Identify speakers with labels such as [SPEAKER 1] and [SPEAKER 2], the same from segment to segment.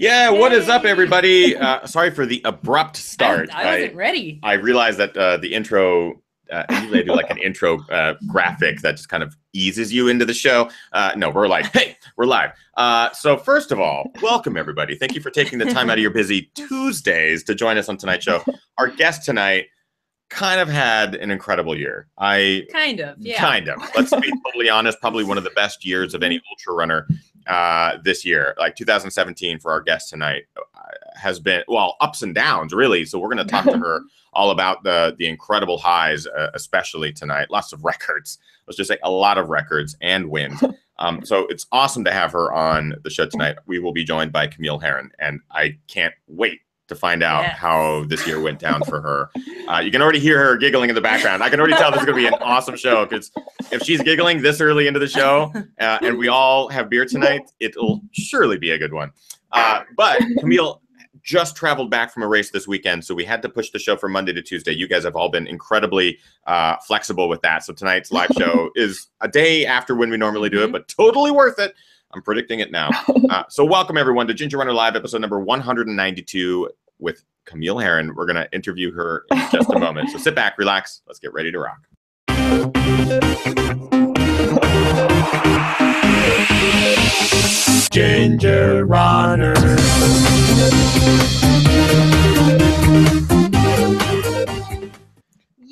[SPEAKER 1] Yeah, what is up, everybody? Sorry for the abrupt start.
[SPEAKER 2] I wasn't ready.
[SPEAKER 1] I realized that the intro, usually I do like an intro graphic that just kind of eases you into the show. No, we're like, hey, we're live. So first of all, welcome, everybody. Thank you for taking the time out of your busy Tuesdays to join us on tonight's show. Our guest tonight kind of had an incredible year.
[SPEAKER 2] Kind of.
[SPEAKER 1] Let's be totally honest, probably one of the best years of any ultra runner this year. Like 2017 for our guest tonight has been, well, ups and downs, really. So we're going to talk to her all about the incredible highs, especially tonight. Lots of records. Let's just say a lot of records and wins. So it's awesome to have her on the show tonight. We will be joined by Camille Herron, and I can't wait to find out how this year went down for her. You can already hear her giggling in the background. I can already tell this is going to be an awesome show, because if she's giggling this early into the show and we all have beer tonight, it'll surely be a good one. But Camille just traveled back from a race this weekend, so we had to push the show from Monday to Tuesday. You guys have all been incredibly flexible with that. So tonight's live show is a day after when we normally do it, but totally worth it. I'm predicting it now. So welcome, everyone, to Ginger Runner Live, episode number 192 with Camille Herron. We're going to interview her in just a moment. So sit back, relax. Let's get ready to rock. Ginger Runner.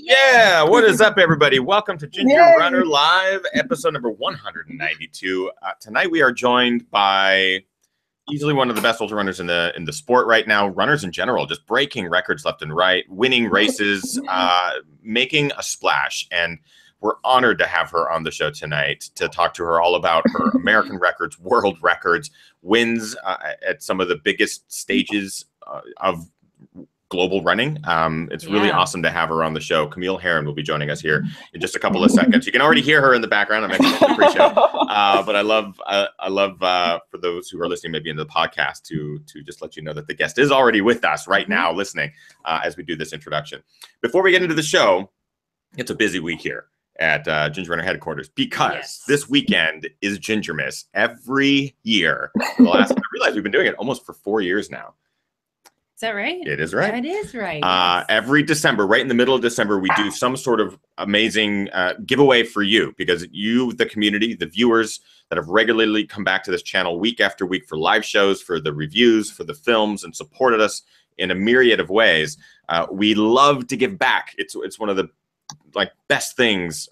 [SPEAKER 1] Yeah, what is up, everybody? Welcome to Ginger Runner Live, episode number 192. Tonight we are joined by easily one of the best ultra runners in the sport right now. Runners in general, just breaking records left and right, winning races, making a splash. And we're honored to have her on the show tonight to talk to her all about her American records, world records, wins at some of the biggest stages of global running. It's really awesome to have her on the show. Camille Herron will be joining us here in just a couple of seconds. You can already hear her in the background. I'm actually in the pre-show. But I love for those who are listening maybe in the podcast to just let you know that the guest is already with us right now listening as we do this introduction. Before we get into the show, it's a busy week here at Ginger Runner headquarters, because this weekend is Gingermas every year. I realize we've been doing it almost for 4 years now.
[SPEAKER 2] Is that right?
[SPEAKER 1] It is right.
[SPEAKER 2] That is right.
[SPEAKER 1] Every December, right in the middle of December, we do some sort of amazing giveaway for you, because you, the community, the viewers that have regularly come back to this channel week after week for live shows, for the reviews, for the films, and supported us in a myriad of ways. We love to give back. It's one of the best things.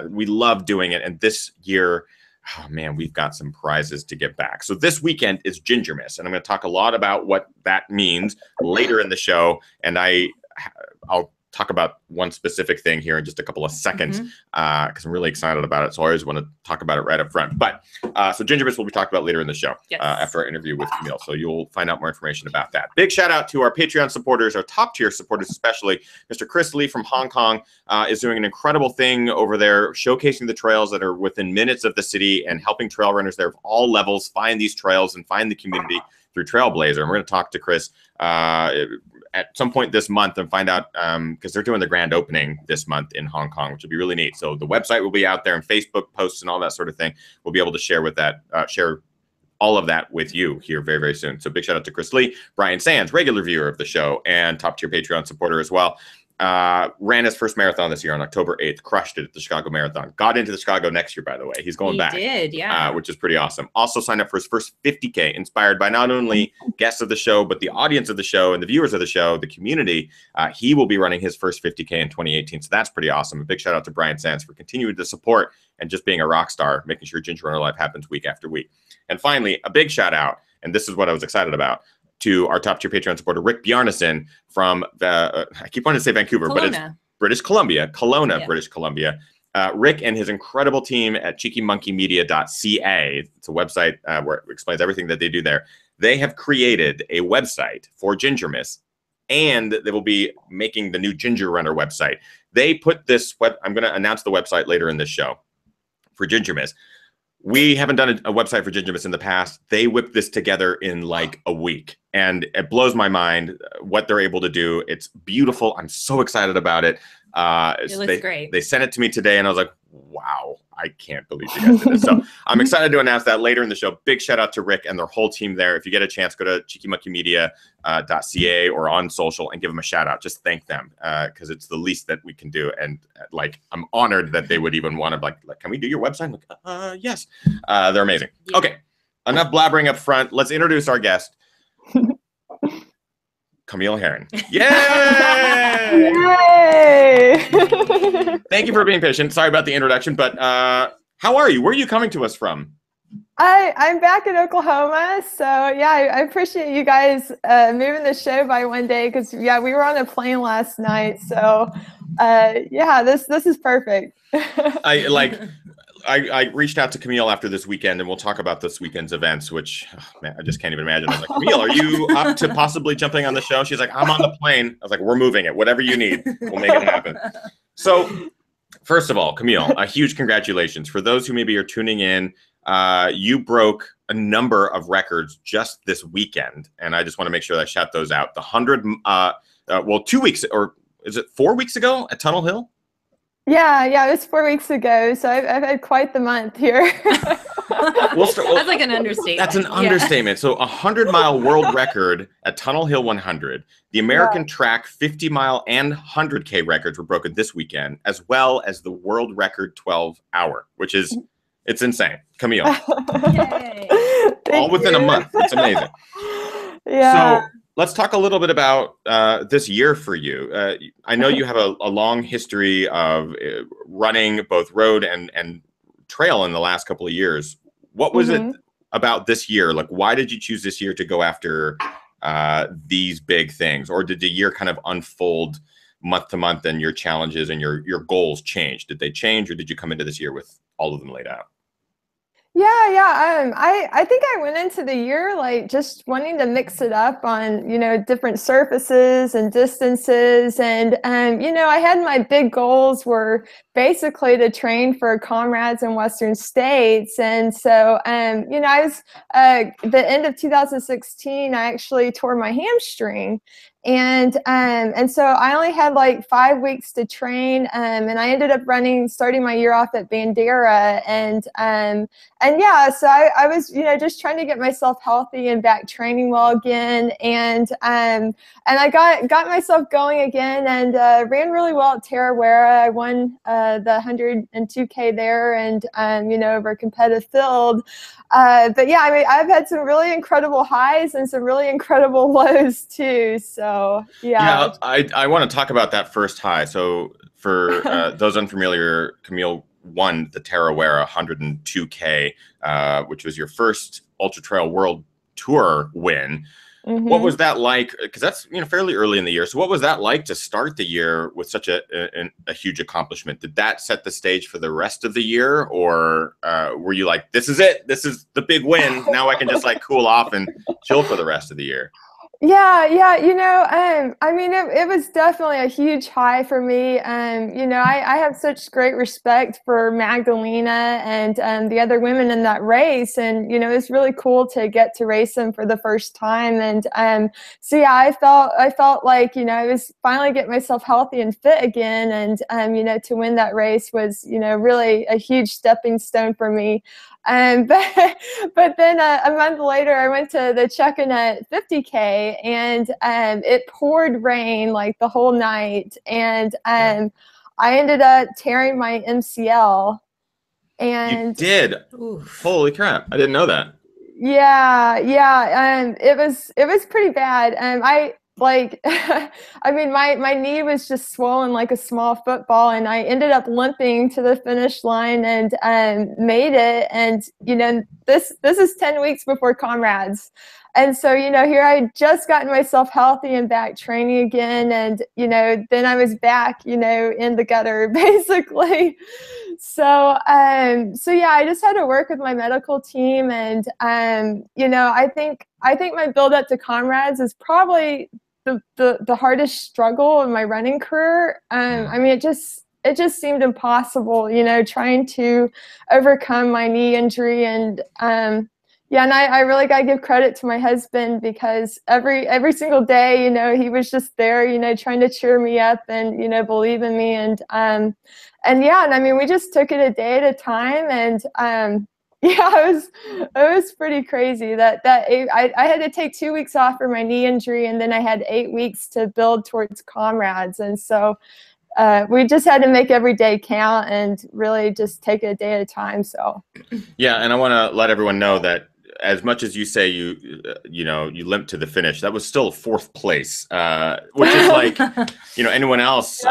[SPEAKER 1] We love doing it, and this year, oh man, we've got some prizes to get back. So this weekend is Gingermas, and I'm going to talk a lot about what that means later in the show. And I'll talk about one specific thing here in just a couple of seconds because I'm really excited about it. So I always want to talk about it right up front. But so Gingermas will be talked about later in the show after our interview with Camille. So you'll find out more information about that. Big shout out to our Patreon supporters, our top tier supporters, especially Mr. Chris Lee from Hong Kong is doing an incredible thing over there, showcasing the trails that are within minutes of the city and helping trail runners there of all levels find these trails and find the community through Trailblazer. And we're going to talk to Chris at some point this month and find out, because they're doing the grand opening this month in Hong Kong, which will be really neat. So the website will be out there, and Facebook posts and all that sort of thing. We'll be able to share all of that with you here very, very soon. So big shout out to Chris Lee, Brian Sands, regular viewer of the show and top tier Patreon supporter as well. Ran his first marathon this year on October 8th, crushed it at the Chicago Marathon. Got into the Chicago next year, by the way. He's going back.
[SPEAKER 2] He did, yeah.
[SPEAKER 1] Which is pretty awesome. Also signed up for his first 50K, inspired by not only guests of the show, but the audience of the show and the viewers of the show, the community. He will be running his first 50K in 2018, so that's pretty awesome. A big shout out to Brian Sands for continuing to support and just being a rock star, making sure Ginger Runner Live happens week after week. And finally, a big shout out, and this is what I was excited about, to our top tier Patreon supporter, Rick Bjarnason from I keep wanting to say Vancouver, but it's British Columbia, Kelowna, British Columbia. Rick and his incredible team at cheekymonkeymedia.ca, it's a website where it explains everything that they do there. They have created a website for Gingermas, and they will be making the new Ginger Runner website. They put this I'm going to announce the website later in this show for Gingermas. We haven't done a website for Gingermas in the past. They whipped this together in like a week, and it blows my mind what they're able to do. It's beautiful. I'm so excited about it.
[SPEAKER 2] It looks great.
[SPEAKER 1] They sent it to me today, and I was like, wow, I can't believe you guys did this. So I'm excited to announce that later in the show. Big shout out to Rick and their whole team there. If you get a chance, go to cheekymonkeymedia.ca or on social and give them a shout out. Just thank them because it's the least that we can do. And like, I'm honored that they would even want to like, can we do your website? Like, yes. They're amazing. Yeah. Okay, enough blabbering up front. Let's introduce our guest. Camille Herron. Yay!
[SPEAKER 3] Yay!
[SPEAKER 1] Thank you for being patient. Sorry about the introduction, but how are you? Where are you coming to us from?
[SPEAKER 3] I'm back in Oklahoma, so yeah, I appreciate you guys moving the show by one day because yeah, we were on a plane last night, so yeah, this is perfect.
[SPEAKER 1] I reached out to Camille after this weekend, and we'll talk about this weekend's events, which man, I just can't even imagine. I was like, Camille, are you up to possibly jumping on the show? She's like, I'm on the plane. I was like, we're moving it. Whatever you need, we'll make it happen. So first of all, Camille, a huge congratulations. For those who maybe are tuning in, you broke a number of records just this weekend, and I just want to make sure that I shout those out. The 100, well, 2 weeks, or is it 4 weeks ago at Tunnel Hill?
[SPEAKER 3] Yeah, it was 4 weeks ago, so I've had quite the month here.
[SPEAKER 2] That's like an understatement.
[SPEAKER 1] That's an understatement. So a 100-mile world record at Tunnel Hill 100. The American track 50-mile and 100K records were broken this weekend, as well as the world record 12-hour, which is, it's insane. Camille.
[SPEAKER 2] Yay.
[SPEAKER 3] All
[SPEAKER 1] within a month. It's amazing.
[SPEAKER 3] Yeah.
[SPEAKER 1] So let's talk a little bit about this year for you. I know you have a long history of running both road and trail in the last couple of years. What was it about this year? Like, why did you choose this year to go after these big things? Or did the year kind of unfold month to month and your challenges and your goals change? Did they change, or did you come into this year with all of them laid out?
[SPEAKER 3] Yeah. I think I went into the year like just wanting to mix it up on, different surfaces and distances. And, I had my big goals were basically to train for comrades in Western states. And so, I was, the end of 2016, I actually tore my hamstring. And so I only had like 5 weeks to train, and I ended up starting my year off at Bandera, and yeah, so I was just trying to get myself healthy and back training well again, and I got myself going again, and ran really well at Tarawera. I won the 102K there, and over a competitive field. But yeah, I mean, I've had some really incredible highs and some really incredible lows too. So yeah.
[SPEAKER 1] I want to talk about that first high. So for those unfamiliar, Camille won the Tarawera 102K, which was your first Ultra Trail World Tour win. What was that like? Because that's fairly early in the year. So what was that like to start the year with such a huge accomplishment? Did that set the stage for the rest of the year, or were you like, this is it? This is the big win. Now I can just like cool off and chill for the rest of the year?
[SPEAKER 3] Yeah. I mean, it was definitely a huge high for me. I have such great respect for Magdalena and the other women in that race. And, it's really cool to get to race them for the first time. And so, yeah, I felt like, I was finally getting myself healthy and fit again. And, to win that race was, really a huge stepping stone for me. But then a month later, I went to the Chuckanut 50K, and it poured rain like the whole night, and I ended up tearing my MCL. And
[SPEAKER 1] you did? Oof. Holy crap! I didn't know that.
[SPEAKER 3] Yeah. It was pretty bad. I mean, my knee was just swollen like a small football, and I ended up limping to the finish line and made it. And this is 10 weeks before Comrades, and so here I just gotten myself healthy and back training again, and then I was back in the gutter basically. So yeah, I just had to work with my medical team, and I think my build up to Comrades is probably the hardest struggle in my running career. I mean, it just seemed impossible, trying to overcome my knee injury and Yeah, and I really got to give credit to my husband, because every single day, you know, he was just there, you know, trying to cheer me up and, you know, believe in me. And yeah, and I mean, we just took it a day at a time. And yeah, it was pretty crazy I had to take 2 weeks off for my knee injury, and then I had 8 weeks to build towards comrades. And so we just had to make every day count and really just take it a day at a time. So
[SPEAKER 1] yeah, and I want to let everyone know that as much as you say you limped to the finish, that was still 4th place, which is like, you know, anyone else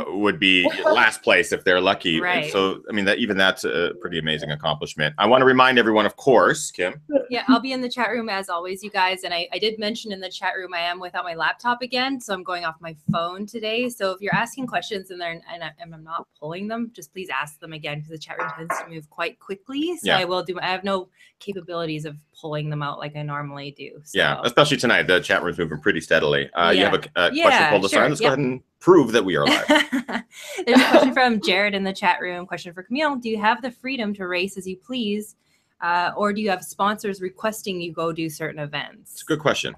[SPEAKER 1] would be last place if they're lucky.
[SPEAKER 2] Right.
[SPEAKER 1] And so, I mean, that's a pretty amazing accomplishment. I want to remind everyone, of course, Kim.
[SPEAKER 2] Yeah, I'll be in the chat room as always, you guys. And I did mention in the chat room, I am without my laptop again, so I'm going off my phone today. So if you're asking questions and I'm not pulling them, just please ask them again, because the chat room tends to move quite quickly. So I have no capabilities of pulling them out like I normally do. So.
[SPEAKER 1] Yeah, especially tonight. The chat room's moving pretty steadily. You have a question pulled aside. Let's go ahead and prove that we are live.
[SPEAKER 2] There's a question from Jared in the chat room. Question for Camille. Do you have the freedom to race as you please? Or do you have sponsors requesting you go do certain events?
[SPEAKER 1] It's a good question.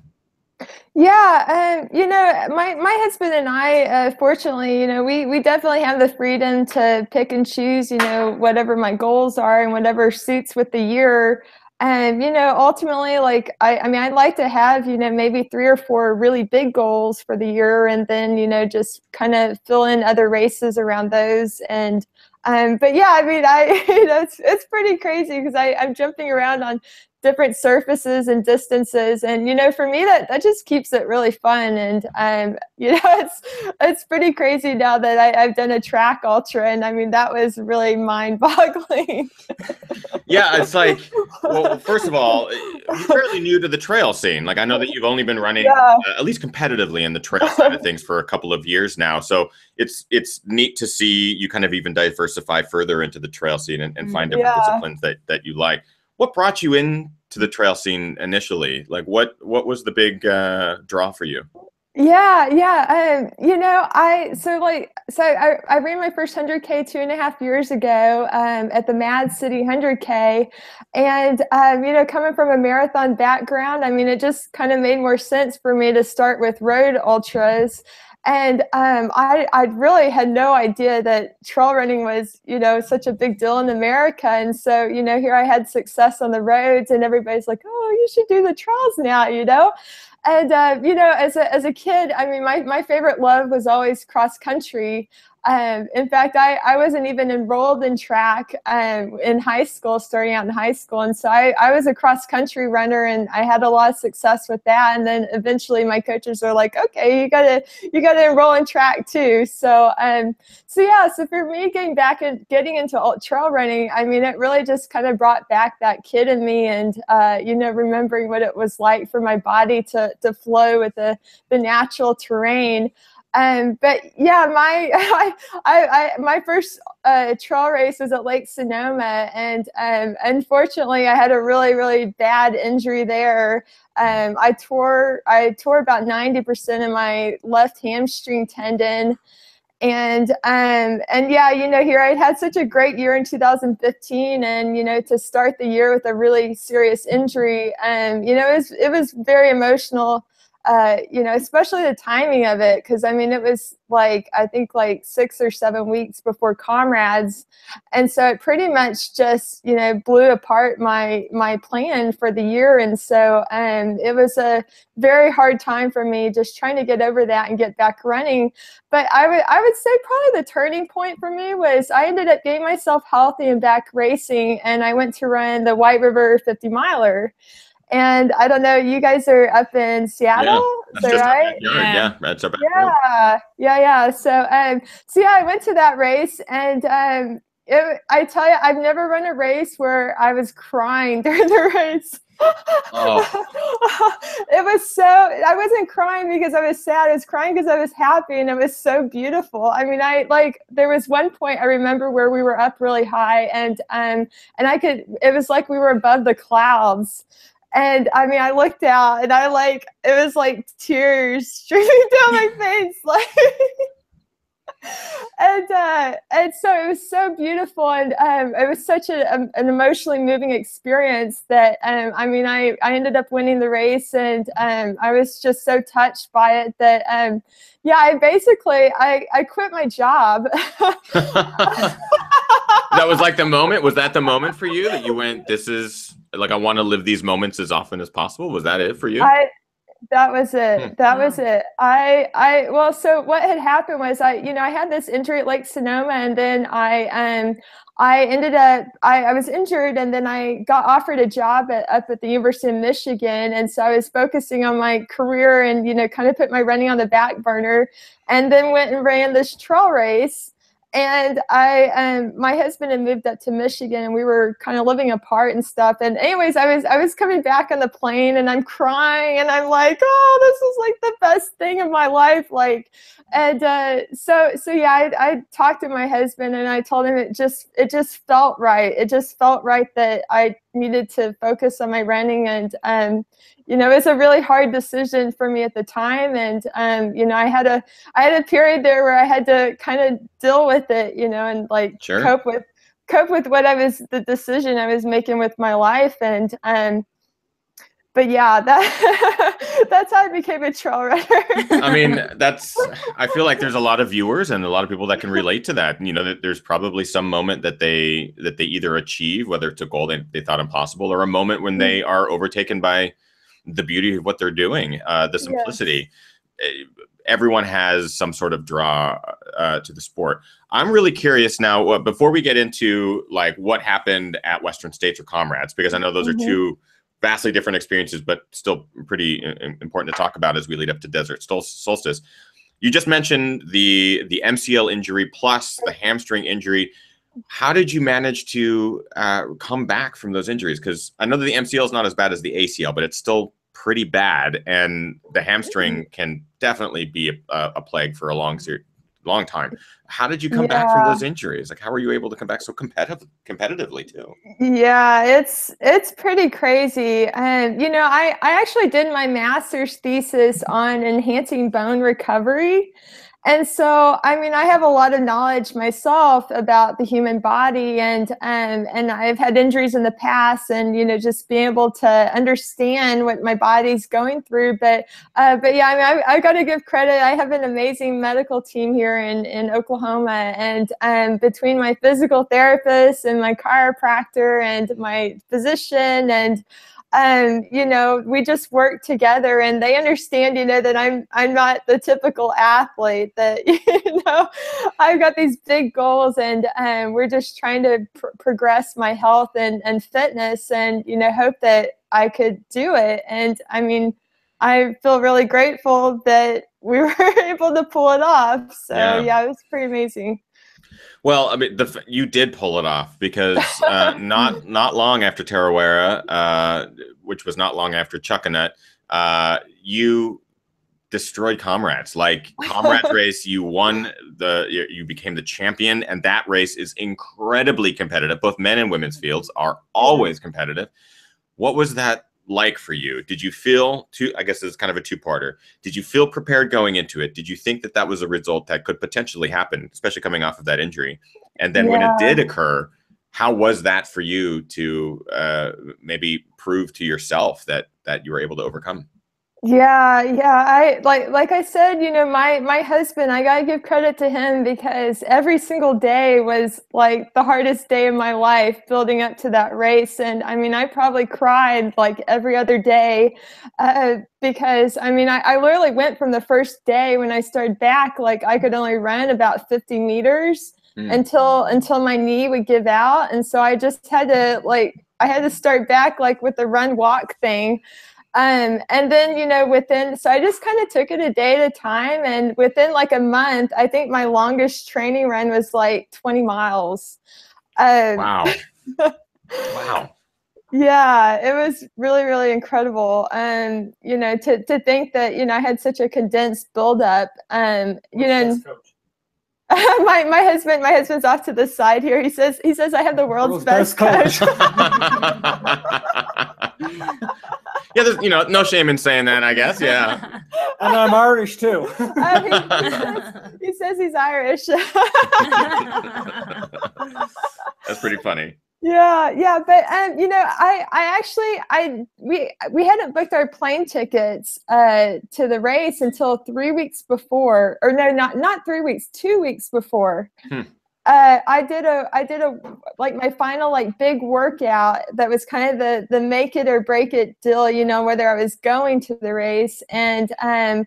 [SPEAKER 3] Yeah, you know, my husband and I, fortunately, you know, we definitely have the freedom to pick and choose, you know, whatever my goals are and whatever suits with the year. And, you know, ultimately, like, I mean, I'd like to have, you know, maybe 3 or 4 really big goals for the year, and then, you know, just kind of fill in other races around those. And but yeah, I mean, you know, it's pretty crazy, because I'm jumping around on different surfaces and distances, and you know, for me that just keeps it really fun. And you know, it's pretty crazy now that I've done a track ultra, and I mean, that was really mind-boggling.
[SPEAKER 1] Yeah, it's like, well, first of all, you're fairly new to the trail scene. Like, I know that you've only been running at least competitively in the trail side of things for a couple of years now, so it's neat to see you kind of even diversify further into the trail scene and find different disciplines that you like. What brought you into the trail scene initially? Like, what was the big draw for you?
[SPEAKER 3] Yeah. You know, I ran my first 100K 2.5 years ago at the Mad City 100K, and you know, coming from a marathon background, I mean, it just kind of made more sense for me to start with road ultras. And I really had no idea that trail running was, you know, such a big deal in America. And so, you know, here I had success on the roads, and everybody's like, oh, you should do the trails now, you know. And you know, as a kid, I mean, my favorite love was always cross country. In fact, I wasn't even enrolled in track in high school, starting out in high school. And so I was a cross country runner, and I had a lot of success with that. And then eventually my coaches were like, okay, you gotta enroll in track too. So so for me, getting into trail running, I mean, it really just kind of brought back that kid in me, and you know, remembering what it was like for my body to flow with the natural terrain. But yeah, my first trail race was at Lake Sonoma, and unfortunately, I had a really, really bad injury there. I tore about 90% of my left hamstring tendon. And yeah, you know, here I'd had such a great year in 2015, and you know, to start the year with a really serious injury, you know, it was very emotional. You know, especially the timing of it, because I mean, it was like, I think like 6 or 7 weeks before comrades, and so it pretty much just, you know, blew apart my plan for the year. And so it was a very hard time for me, just trying to get over that and get back running. But I would say probably the turning point for me was I ended up getting myself healthy and back racing, and I went to run the White River 50 miler. And I don't know, you guys are up in Seattle, is that right?
[SPEAKER 1] Yeah, that's our
[SPEAKER 3] backyard. Yeah. So yeah, I went to that race, and I tell you, I've never run a race where I was crying during the race. It was so, I wasn't crying because I was sad, I was crying because I was happy, and it was so beautiful. I mean, there was one point I remember where we were up really high, and it was like we were above the clouds. And I mean, I looked out, and it was like tears streaming down my face. Like, And so it was so beautiful, and it was such an emotionally moving experience that I mean, I ended up winning the race, and I was just so touched by it that yeah, I quit my job.
[SPEAKER 1] That was like the moment. Was that the moment for you that you went, this is like, I want to live these moments as often as possible? Was that it for you?
[SPEAKER 3] That was it. That was it. Well, so what had happened was I had this injury at Lake Sonoma, and then I ended up, I was injured, and then I got offered a job up at the University of Michigan. And so I was focusing on my career and, kind of put my running on the back burner, and then went and ran this trail race. And my husband had moved up to Michigan, and we were kind of living apart and stuff. And anyways, I was coming back on the plane, and I'm crying, and I'm like, oh, this was like the best thing of my life. Like, and so yeah, I talked to my husband, and I told him it just felt right. It just felt right that I needed to focus on my running. And it was a really hard decision for me at the time. And I had a period there where I had to kind of deal with it, and like cope with what the decision I was making with my life. And but yeah, that's how I became a trail runner.
[SPEAKER 1] I mean, I feel like there's a lot of viewers and a lot of people that can relate to that. That there's probably some moment that they either achieve, whether it's a goal they thought impossible, or a moment when they are overtaken by the beauty of what they're doing, the simplicity. Yes. Everyone has some sort of draw to the sport. I'm really curious now, before we get into like what happened at Western States or Comrades, because I know those are two vastly different experiences, but still pretty important to talk about as we lead up to Desert Solstice. You just mentioned the MCL injury plus the hamstring injury. How did you manage to come back from those injuries? Because I know that the MCL is not as bad as the ACL, but it's still pretty bad, and the hamstring can definitely be a plague for a long time. How did you come back from those injuries? Like, how were you able to come back so competitively too?
[SPEAKER 3] Yeah, it's pretty crazy. And I actually did my master's thesis on enhancing bone recovery. And so, I mean, I have a lot of knowledge myself about the human body, and I've had injuries in the past, and just being able to understand what my body's going through. But yeah, I mean, I got to give credit. I have an amazing medical team here in Oklahoma, and between my physical therapist and my chiropractor and my physician and we just work together, and they understand, that I'm not the typical athlete, that, I've got these big goals, and we're just trying to progress my health and fitness, and, hope that I could do it. And I mean, I feel really grateful that we were able to pull it off. So yeah, it was pretty amazing.
[SPEAKER 1] Well, I mean, you did pull it off, because not long after Tarawera, which was not long after Chuckanut, you destroyed Comrades. Like, Comrades race, you won you became the champion, and that race is incredibly competitive. Both men and women's fields are always competitive. What was that like for you? Did you feel, I guess it's kind of a two-parter. Did you feel prepared going into it? Did you think that was a result that could potentially happen, especially coming off of that injury? And then when it did occur, how was that for you to maybe prove to yourself that you were able to overcome?
[SPEAKER 3] Yeah. I like I said, my husband, I gotta give credit to him, because every single day was like the hardest day of my life building up to that race. And I mean, I probably cried like every other day, because I mean, I literally went from the first day when I started back, like I could only run about 50 meters until my knee would give out. And so I just had to start back like with the run walk thing. And then, so I just kind of took it a day at a time. And within like a month, I think my longest training run was like 20 miles.
[SPEAKER 1] Wow. Wow.
[SPEAKER 3] Yeah, it was really, really incredible. And, to think that, I had such a condensed buildup. My husband's off to the side here. He says I have the world's best coach.
[SPEAKER 1] Yeah, there's, no shame in saying that, I guess. Yeah.
[SPEAKER 4] And I'm Irish too.
[SPEAKER 3] He says says he's Irish.
[SPEAKER 1] That's pretty funny.
[SPEAKER 3] Yeah, but you know, we hadn't booked our plane tickets to the race until 3 weeks before, or no, not 3 weeks, 2 weeks before. I did a like my final like big workout that was kind of the make it or break it deal, you know, whether I was going to the race. And I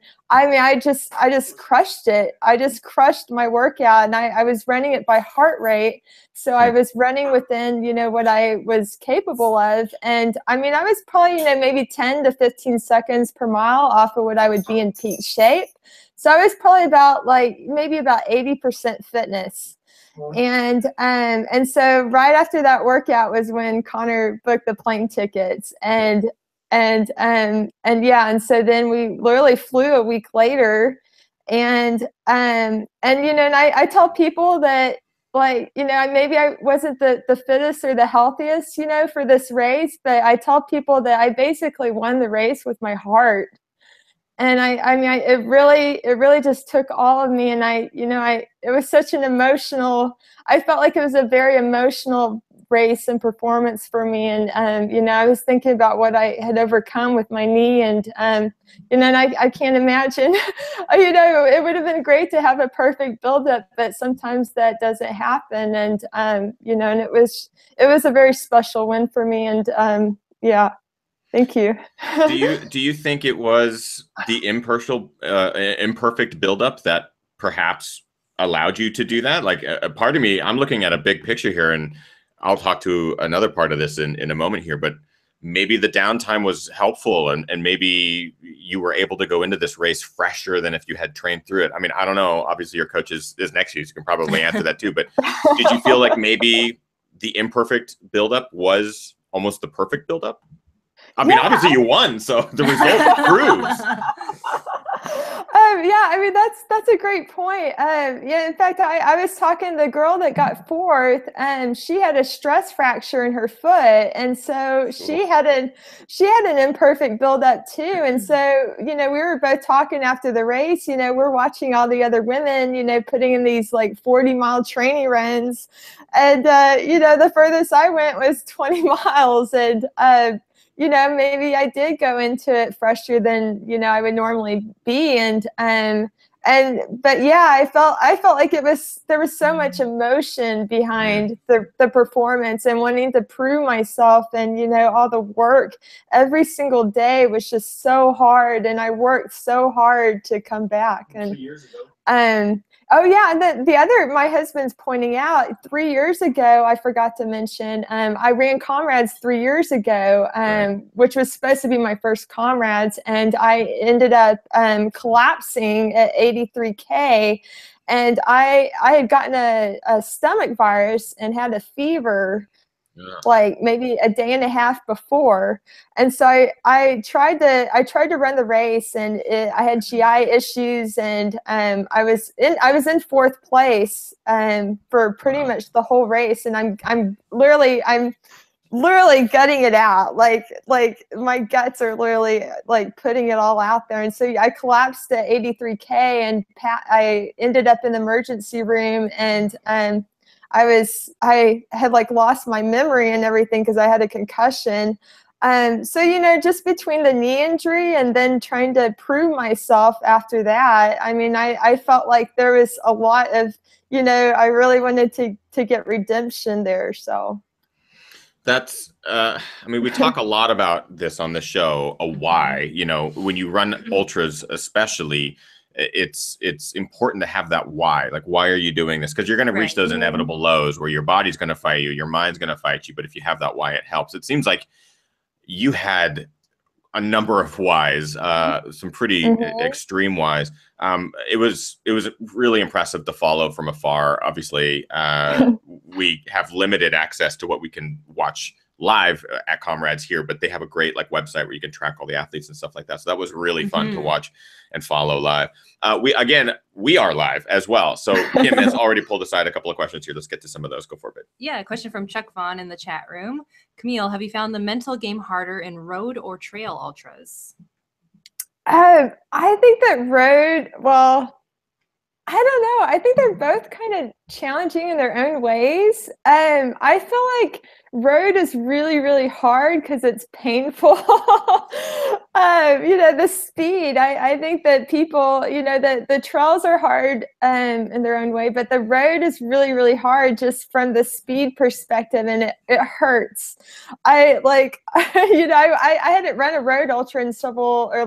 [SPEAKER 3] mean, I just crushed it. I just crushed my workout, and I was running it by heart rate. So I was running within, you know, what I was capable of. And I mean, I was probably, you know, maybe 10 to 15 seconds per mile off of what I would be in peak shape. So I was probably about like maybe about 80% fitness. And so right after that workout was when Connor booked the plane tickets, and so then we literally flew a week later, and you know, and I tell people that, like, you know, maybe I wasn't the fittest or the healthiest, you know, for this race, but I tell people that I basically won the race with my heart. And I mean, it really just took all of me. And it was such an emotional, I felt like it was a very emotional race and performance for me. And, you know, I was thinking about what I had overcome with my knee, and, you know, and I can't imagine, you know, it would have been great to have a perfect buildup, but sometimes that doesn't happen. And, you know, and it was a very special win for me. And, yeah. Thank you.
[SPEAKER 1] Do you think it was the imperfect buildup that perhaps allowed you to do that? Like, a part of me, I'm looking at a big picture here, and I'll talk to another part of this in a moment here, but maybe the downtime was helpful, and maybe you were able to go into this race fresher than if you had trained through it. I mean, I don't know. Obviously, your coach is next to you, so you can probably answer that too. But did you feel like maybe the imperfect buildup was almost the perfect buildup? I mean, obviously you won, so the result proves.
[SPEAKER 3] Yeah, I mean, that's a great point. Yeah, in fact, I was talking to the girl that got fourth, and she had a stress fracture in her foot, and so she had an imperfect buildup too. And so, you know, we were both talking after the race. You know, we're watching all the other women, you know, putting in these like 40-mile training runs, and you know, the furthest I went was 20 miles, and you know, maybe I did go into it fresher than, you know, I would normally be. But yeah, I felt like there was so much emotion behind the performance, and wanting to prove myself, and, you know, all the work every single day was just so hard, and I worked so hard to come back. And
[SPEAKER 1] 2 years ago.
[SPEAKER 3] Oh yeah, and the other, my husband's pointing out, 3 years ago, I forgot to mention, I ran Comrades 3 years ago, which was supposed to be my first Comrades, and I ended up collapsing at 83K, and I had gotten a stomach virus and had a fever like maybe a day and a half before. And so I tried to run the race, and I had GI issues, and I was in fourth place for pretty much the whole race, and I'm literally gutting it out, like my guts are literally like putting it all out there. And so I collapsed at 83K, and I ended up in the emergency room, and I had like lost my memory and everything because I had a concussion. So, you know, just between the knee injury and then trying to prove myself after that, I mean, I felt like there was a lot of, you know, I really wanted to get redemption there. So
[SPEAKER 1] that's, I mean, we talk a lot about this on the show, a why, you know, when you run ultras, especially, it's important to have that why. Like, why are you doing this? Because you're going to reach those inevitable lows where your body's going to fight you, your mind's going to fight you. But if you have that why, it helps. It seems like you had a number of whys, some pretty extreme whys. It was really impressive to follow from afar. Obviously, we have limited access to what we can watch live at Comrades here, but they have a great like website where you can track all the athletes and stuff like that. So that was really fun to watch and follow live. We are live as well. So Kim has already pulled aside a couple of questions here. Let's get to some of those. Go for it.
[SPEAKER 2] Yeah, a question from Chuck Vaughn in the chat room. Camille, have you found the mental game harder in road or trail ultras?
[SPEAKER 3] I think that road, well, I don't know. I think they're both kind of challenging in their own ways. I feel like road is really, really hard because it's painful. The speed. I think that people, the trails are hard in their own way, but the road is really, really hard just from the speed perspective, and it hurts. I like, I hadn't run a road ultra in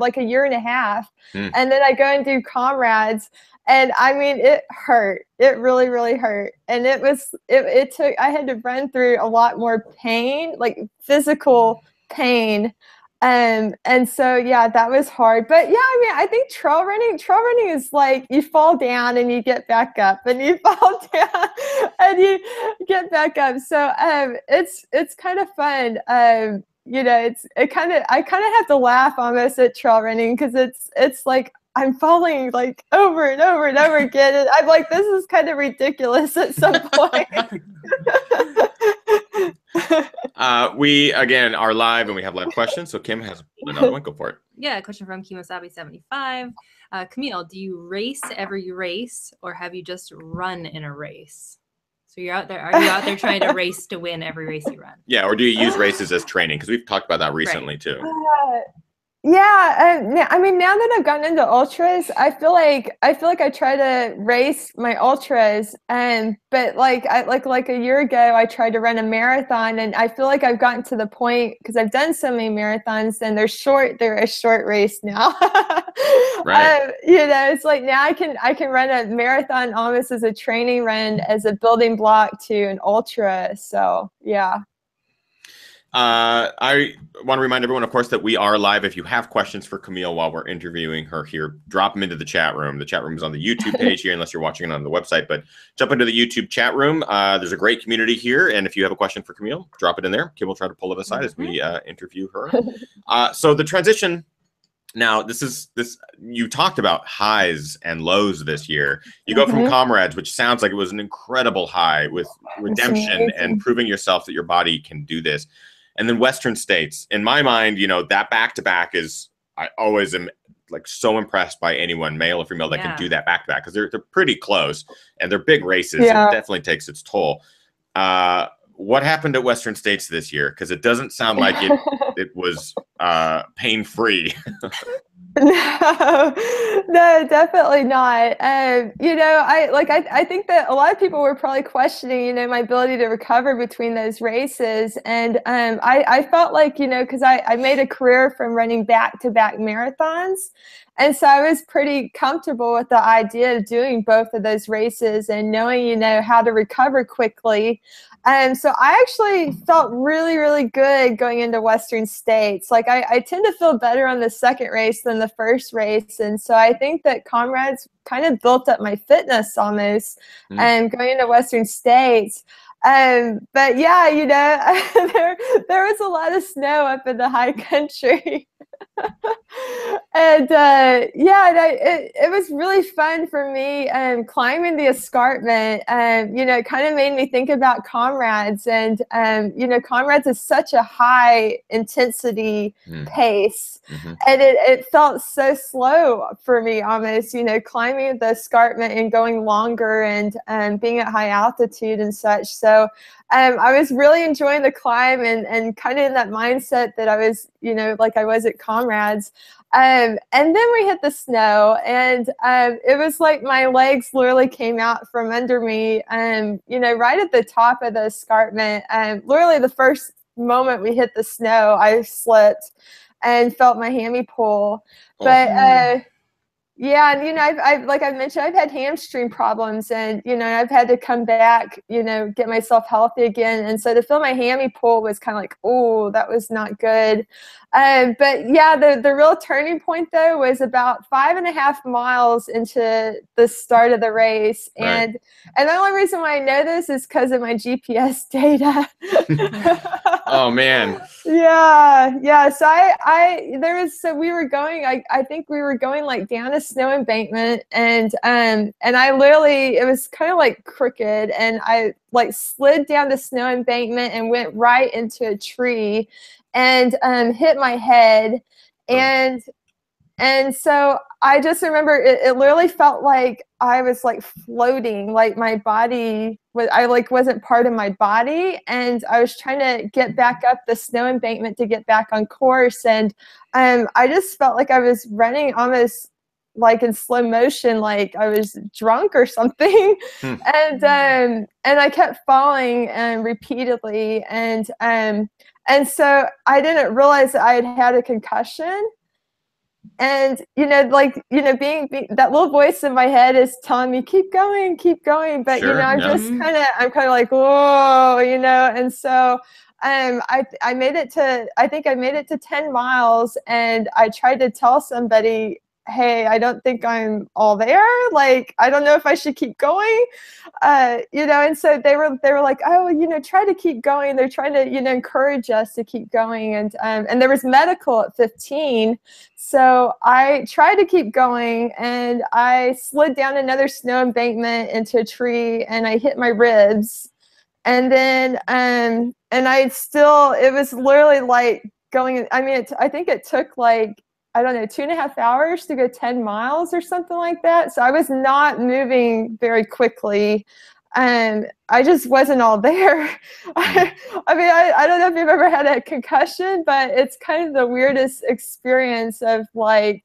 [SPEAKER 3] like a year and a half, and then I go and do comrades. And I mean, it hurt. It really, really hurt. And I had to run through a lot more pain, like physical pain. And so, yeah, that was hard. But yeah, I mean, I think trail running is like you fall down and you get back up, and you fall down and you get back up. So it's kind of fun. I kind of have to laugh almost at trail running because it's like, I'm falling like over and over and over again. And I'm like, this is kind of ridiculous at some point.
[SPEAKER 1] We, again, are live and we have live questions. So Kim has another one. Go for it.
[SPEAKER 2] Yeah, a question from Kimosabi75. Camille, do you race every race, or have you just run in a race? So are you out there trying to race to win every race you run?
[SPEAKER 1] Yeah, or do you use races as training? Because we've talked about that recently too.
[SPEAKER 3] Yeah, I mean, now that I've gotten into ultras, I feel like I try to race my ultras, but like a year ago, I tried to run a marathon, and I feel like I've gotten to the point because I've done so many marathons, and they're a short race now.
[SPEAKER 1] Right.
[SPEAKER 3] It's like now I can run a marathon almost as a training run, as a building block to an ultra. So yeah.
[SPEAKER 1] I want to remind everyone, of course, that we are live. If you have questions for Camille while we're interviewing her here, drop them into the chat room. The chat room is on the YouTube page here, unless you're watching it on the website, but jump into the YouTube chat room. There's a great community here. And if you have a question for Camille, drop it in there. Kim will try to pull it aside as we interview her. So the transition now, you talked about highs and lows this year. You go from comrades, which sounds like it was an incredible high with redemption and proving yourself that your body can do this. And then Western States, in my mind, that back-to-back is, I always am like so impressed by anyone, male or female, that can do that back-to-back, because they're pretty close and they're big races. Yeah. It definitely takes its toll. What happened at Western States this year? Because it doesn't sound like it was pain-free. No, definitely not. I think that a lot of people were probably questioning, my ability to recover between those races. And I felt like, because I made a career from running back-to-back marathons. And so I was pretty comfortable with the idea of doing both of those races and knowing, how to recover quickly. So I actually felt really, really good going into Western States. Like I tend to feel better on the second race than the first race. And so I think that comrades kind of built up my fitness almost going into Western States. But yeah, there was a lot of snow up in the high country. And it was really fun for me climbing the escarpment. It kind of made me think about comrades, and comrades is such a high intensity pace, and it felt so slow for me almost, climbing the escarpment and going longer and being at high altitude and such. So I was really enjoying the climb and kind of in that mindset that I was, like I was at comrades. And then we hit the snow, and it was like my legs literally came out from under me, right at the top of the escarpment. Literally the first moment we hit the snow, I slipped and felt my hammy pull. But yeah, and I've like I mentioned, I've had hamstring problems, and I've had to come back, get myself healthy again, and so to feel my hammy pull was kind of like, oh, that was not good. But yeah, the real turning point though was about 5.5 miles into the start of the race, and the only reason why I know this is because of my GPS data. Oh man.
[SPEAKER 3] Yeah. So we were going. I think we were going like down a snow embankment, and I literally, it was kind of like crooked, and I like slid down the snow embankment and went right into a tree, and hit my head, and And so I just remember it literally felt like I was like floating, like my body was, I like wasn't part of my body. And I was trying to get back up the snow embankment to get back on course. And I just felt like I was running almost like in slow motion, like I was drunk or something. And I kept falling repeatedly. And so I didn't realize that I had had a concussion. And, being that little voice in my head is telling me, keep going. But,
[SPEAKER 1] Sure,
[SPEAKER 3] I'm
[SPEAKER 1] yeah.
[SPEAKER 3] just I'm kind of like, whoa, and so I made it to, I think I made it to 10 miles, and I tried to tell somebody, hey, I don't think I'm all there. Like, I don't know if I should keep going, and so they were like, oh, try to keep going. They're trying to, encourage us to keep going. And there was medical at 15. So I tried to keep going, and I slid down another snow embankment into a tree, and I hit my ribs. And then, and it was literally like going, I mean, I think it took like, I don't know, 2.5 hours to go 10 miles or something like that. So I was not moving very quickly. And I just wasn't all there. I mean, I don't know if you've ever had a concussion, but it's kind of the weirdest experience of like,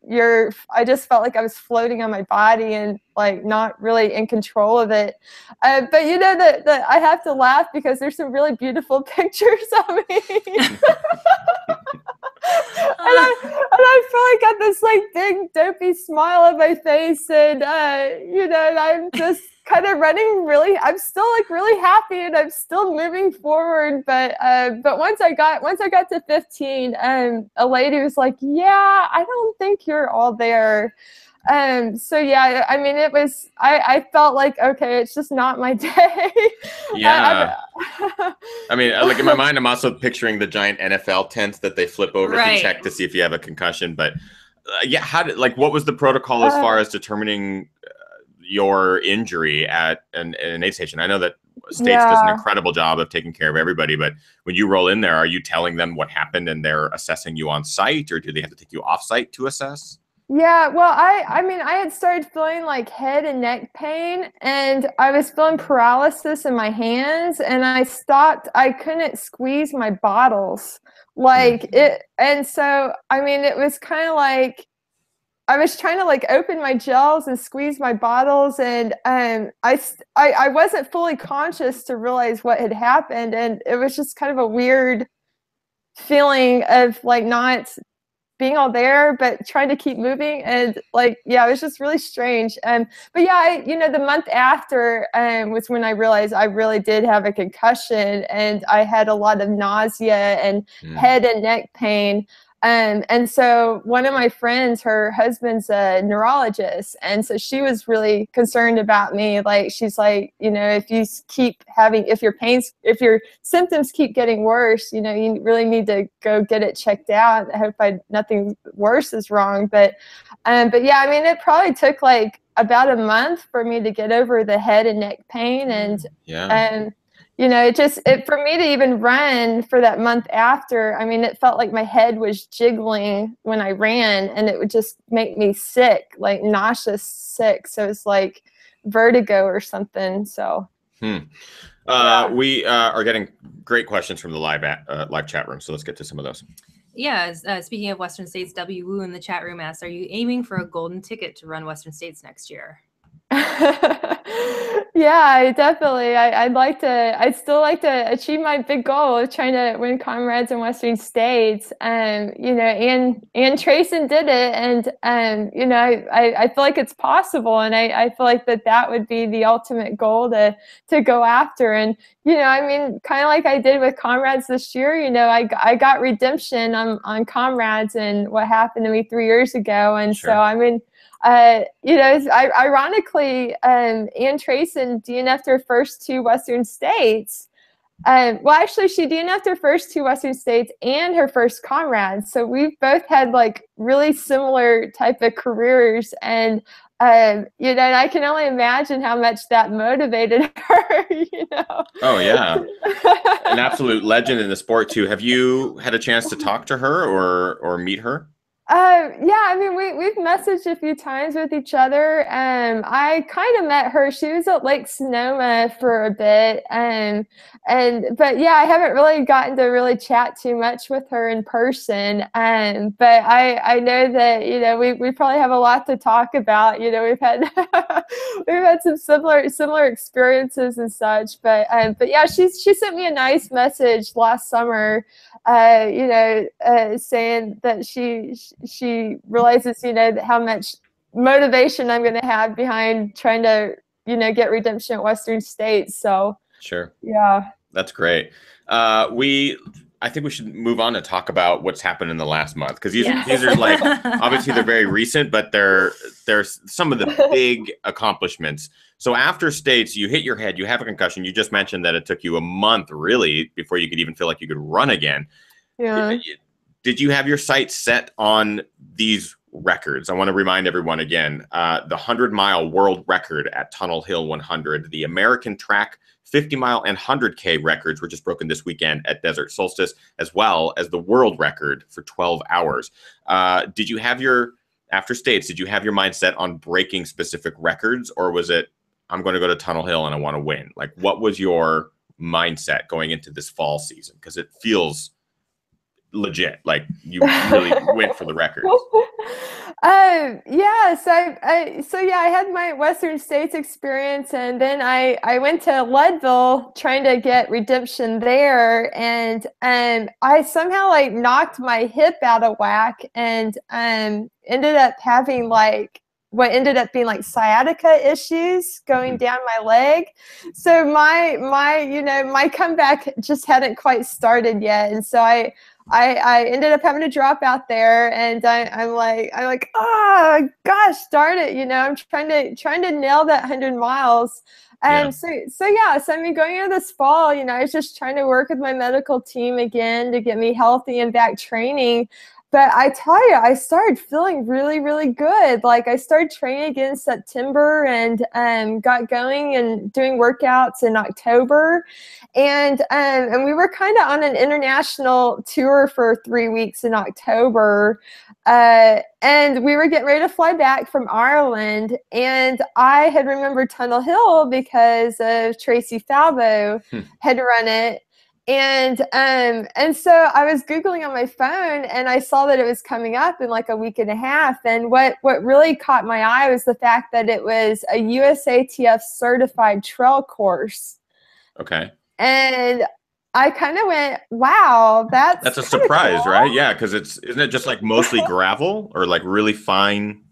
[SPEAKER 3] I just felt like I was floating on my body and like not really in control of it. But that I have to laugh because there's some really beautiful pictures of me. And I feel like I got this like big dopey smile on my face, and and I'm just kind of running I'm still like really happy, and I'm still moving forward. But once I got to 15, a lady was like, yeah, I don't think you're all there. So yeah, I mean, I felt like, okay, it's just not my day.
[SPEAKER 1] Yeah. I mean, like in my mind, I'm also picturing the giant NFL tents that they flip over to check to see if you have a concussion. But what was the protocol as far as determining your injury at an aid station? I know that States does an incredible job of taking care of everybody, but when you roll in there, are you telling them what happened and they're assessing you on site, or do they have to take you off site to assess?
[SPEAKER 3] Yeah, well, I mean, I had started feeling like head and neck pain, and I was feeling paralysis in my hands, and I couldn't squeeze my bottles like it. And so, I mean, it was kind of like, I was trying to like open my gels and squeeze my bottles, and I wasn't fully conscious to realize what had happened. And it was just kind of a weird feeling of like not being all there, but trying to keep moving. And like, yeah, it was just really strange. But yeah, the month after was when I realized I really did have a concussion, and I had a lot of nausea and head and neck pain. And so one of my friends, her husband's a neurologist. And so she was really concerned about me. Like, she's like, if your symptoms keep getting worse, you really need to go get it checked out. I hope nothing worse is wrong. But yeah, I mean, it probably took like about a month for me to get over the head and neck pain. And, for me to even run for that month after, I mean, it felt like my head was jiggling when I ran, and it would just make me sick, like nauseous sick. So it's like vertigo or something. So.
[SPEAKER 1] We are getting great questions from the live chat room. So let's get to some of those.
[SPEAKER 2] Yeah. Speaking of Western States, W. Wu in the chat room asks, are you aiming for a golden ticket to run Western States next year?
[SPEAKER 3] Yeah, definitely. I'd still like to achieve my big goal of trying to win comrades in Western States. And Ann Trayson did it, and I feel like it's possible, and I feel like that would be the ultimate goal to go after. And I mean, kind of like I did with comrades this year. I got redemption on comrades and what happened to me 3 years ago, and so I mean. Ironically, Ann Trayson DNF'd her first 2 Western States. Well, actually, she DNF'd her first 2 Western States and her first comrades. So we've both had like really similar type of careers, and and I can only imagine how much that motivated her.
[SPEAKER 1] Oh yeah, an absolute legend in the sport too. Have you had a chance to talk to her or meet her?
[SPEAKER 3] Yeah, I mean, we've messaged a few times with each other. I kind of met her. She was at Lake Sonoma for a bit, but yeah, I haven't really gotten to really chat too much with her in person. But I know that we probably have a lot to talk about. We've had we've had some similar experiences and such. But yeah, she sent me a nice message last summer. Saying that she realizes, how much motivation I'm going to have behind trying to, get redemption at Western States. So,
[SPEAKER 1] Sure.
[SPEAKER 3] Yeah.
[SPEAKER 1] That's great. I think we should move on to talk about what's happened in the last month, because these are like, obviously they're very recent, but they're some of the big accomplishments. So after States, you hit your head, you have a concussion. You just mentioned that it took you a month really before you could even feel like you could run again.
[SPEAKER 3] Yeah.
[SPEAKER 1] Did you have your sights set on these records? I want to remind everyone again, the 100-mile world record at Tunnel Hill 100, the American track 50-mile and 100K records were just broken this weekend at Desert Solstice, as well as the world record for 12 hours. Did you have after States, did you have your mindset on breaking specific records, or was it, I'm going to go to Tunnel Hill and I want to win? Like, what was your mindset going into this fall season? Because it feels legit, like you really went for the records.
[SPEAKER 3] Yeah, I had my Western States experience, and then I went to Leadville trying to get redemption there, and I somehow like knocked my hip out of whack, and ended up having like what ended up being like sciatica issues going down my leg. So my comeback just hadn't quite started yet, and so I ended up having to drop out there, and I'm like, oh gosh, darn it, I'm trying to nail that 100 miles. So I mean, going into this fall, I was just trying to work with my medical team again to get me healthy and back training. But I tell you, I started feeling really, really good. Like, I started training again in September, and got going and doing workouts in October. And we were kind of on an international tour for 3 weeks in October. And we were getting ready to fly back from Ireland. And I had remembered Tunnel Hill because of Tracy Falbo had run it. And so I was Googling on my phone, and I saw that it was coming up in like a week and a half. And what really caught my eye was the fact that it was a USATF certified trail course.
[SPEAKER 1] Okay.
[SPEAKER 3] And I kind of went, wow, that's
[SPEAKER 1] a surprise,
[SPEAKER 3] cool.
[SPEAKER 1] right? Yeah, because isn't it just like mostly gravel or like really fine?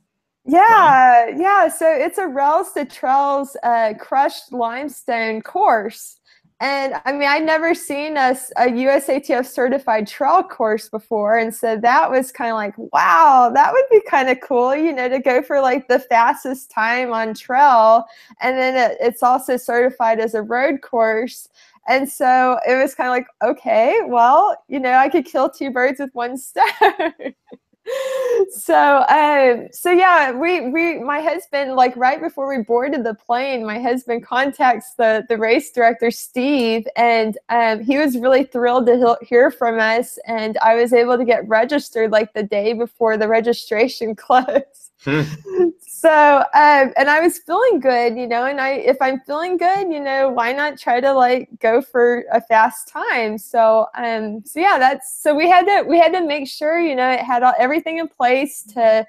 [SPEAKER 3] Yeah. So it's a Rails to Trails crushed limestone course. And I mean, I'd never seen a USATF certified trail course before. And so that was kind of like, wow, that would be kind of cool, to go for like the fastest time on trail. And then it's also certified as a road course. And so it was kind of like, okay, well, I could kill two birds with one stone. So yeah, my husband, like right before we boarded the plane, my husband contacts the race director, Steve, and he was really thrilled to hear from us. And I was able to get registered like the day before the registration closed. So, and I was feeling good, and if I'm feeling good, why not try to like go for a fast time? So yeah, so we had to make sure, it had everything in place to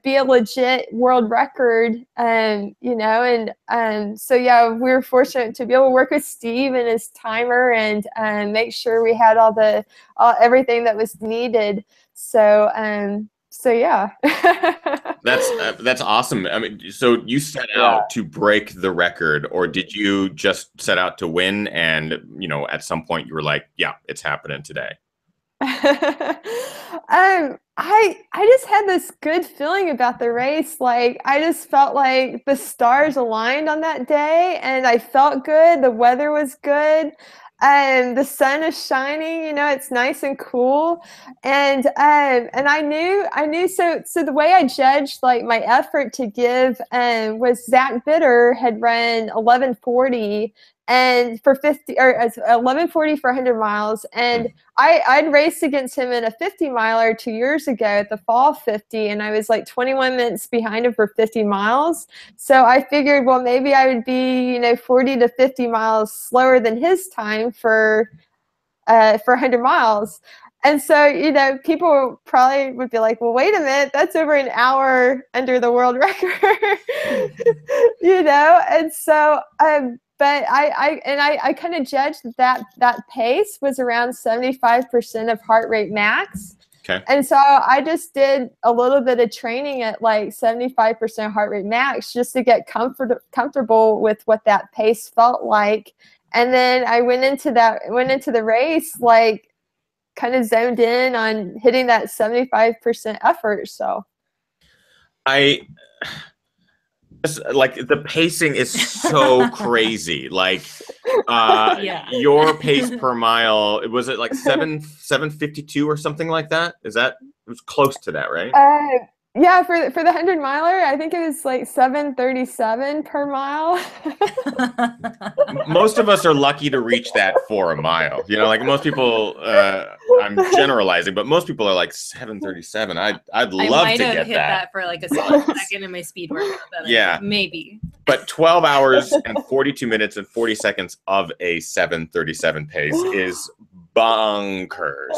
[SPEAKER 3] be a legit world record. So yeah, we were fortunate to be able to work with Steve and his timer and make sure we had everything that was needed. So yeah.
[SPEAKER 1] That's awesome. I mean, so you set out to break the record, or did you just set out to win? And, at some point you were like, yeah, it's happening today.
[SPEAKER 3] I just had this good feeling about the race. Like, I just felt like the stars aligned on that day, and I felt good. The weather was good. The sun is shining, it's nice and cool. And I knew, so the way I judged like my effort to give, was Zach Bitter had run 11:40 and for 50 or 11:40 for 100 miles. And I'd raced against him in a 50 miler 2 years ago at the fall 50, and I was like 21 minutes behind him for 50 miles. So I figured, well, maybe I would be, 40 to 50 miles slower than his time for 100 miles. And so, people probably would be like, well, wait a minute, that's over an hour under the world record, and so, but I kind of judged that pace was around 75% of heart rate max.
[SPEAKER 1] Okay.
[SPEAKER 3] And so I just did a little bit of training at like 75% heart rate max just to get comfortable with what that pace felt like. And then I went into the race, like, kind of zoned in on hitting that 75% effort. So the pacing is so crazy. Like, your pace per mile, was it like 7:52 or something like that? It was close to that, right? Yeah, for the 100 miler, I think it was like 7:37 per mile.
[SPEAKER 1] Most of us are lucky to reach that for a mile. Like most people, I'm generalizing, but most people are like 7:37. I'd love to get
[SPEAKER 2] hit that for like a split second in my speed workout.
[SPEAKER 1] Yeah,
[SPEAKER 2] maybe.
[SPEAKER 1] But 12 hours and 42 minutes and 40 seconds of a 7:37 pace is bonkers.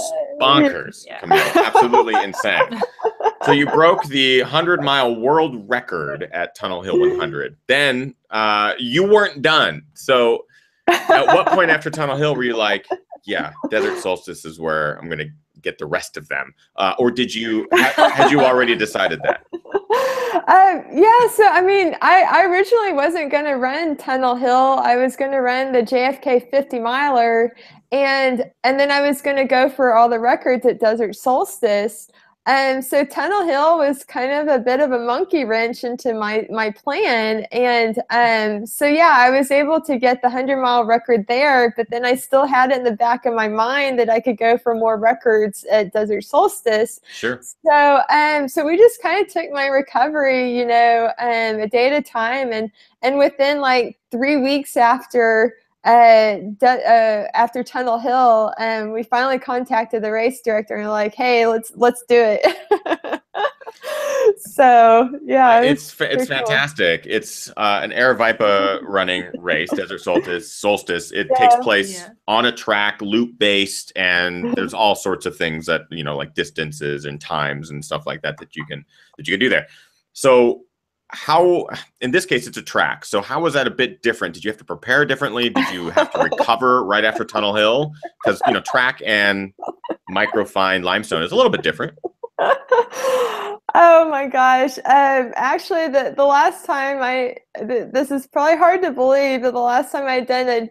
[SPEAKER 2] Yeah.
[SPEAKER 1] Camille. Absolutely insane. So you broke the 100-mile world record at Tunnel Hill 100. Then you weren't done. So at what point after Tunnel Hill were you like, yeah, Desert Solstice is where I'm going to get the rest of them? Or had you already decided that?
[SPEAKER 3] Yeah, so I mean, I originally wasn't going to run Tunnel Hill. I was going to run the JFK 50 miler, and then I was going to go for all the records at Desert Solstice. So Tunnel Hill was kind of a bit of a monkey wrench into my plan. And so, yeah, I was able to get the 100-mile record there, but then I still had it in the back of my mind that I could go for more records at Desert Solstice.
[SPEAKER 1] Sure.
[SPEAKER 3] So we just kind of took my recovery, a day at a time. And within like 3 weeks after Tunnel Hill, we finally contacted the race director and like, hey, let's do it. So yeah,
[SPEAKER 1] it's fantastic. Cool. It's an Aravaipa running race, Desert Solstice. It takes place on a track, loop based, and there's all sorts of things that like distances and times and stuff like that you can do there. So how, in this case, it's a track. So how was that a bit different? Did you have to prepare differently? Did you have to recover right after Tunnel Hill? Because, track and microfine limestone is a little bit different.
[SPEAKER 3] Oh my gosh. Actually, the last time this is probably hard to believe, but the last time I'd done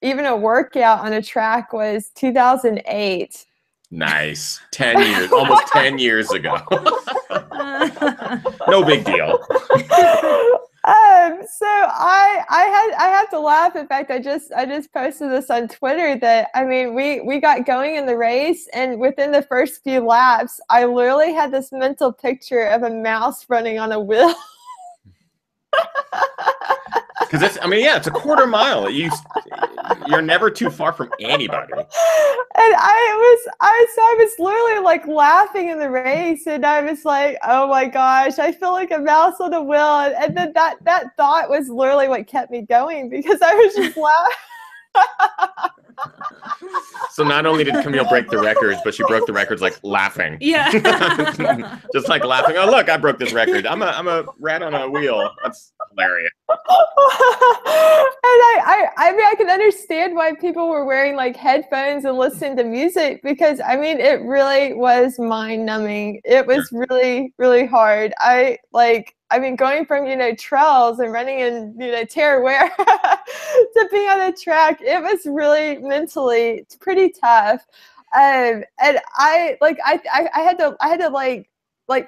[SPEAKER 3] even a workout on a track was 2008.
[SPEAKER 1] Nice. 10 years, almost 10 years ago. No big deal.
[SPEAKER 3] So I have to laugh. In fact, I just posted this on Twitter that, I mean, we got going in the race, and within the first few laps, I literally had this mental picture of a mouse running on a wheel.
[SPEAKER 1] Because it's a quarter mile. You're never too far from anybody.
[SPEAKER 3] And I was literally like laughing in the race, and I was like, oh my gosh, I feel like a mouse on a wheel. And then that thought was literally what kept me going, because I was just laughing.
[SPEAKER 1] So not only did Camille break the records, but she broke the records like laughing.
[SPEAKER 2] Yeah.
[SPEAKER 1] Just like laughing. Oh, look, I broke this record. I'm a rat on a wheel. That's hilarious.
[SPEAKER 3] And I mean, I can understand why people were wearing like headphones and listening to music, because I mean, it really was mind numbing. It was really, really hard. I mean, going from, trails and running in, terror wear to being on a track, it was really mentally pretty tough. And I had to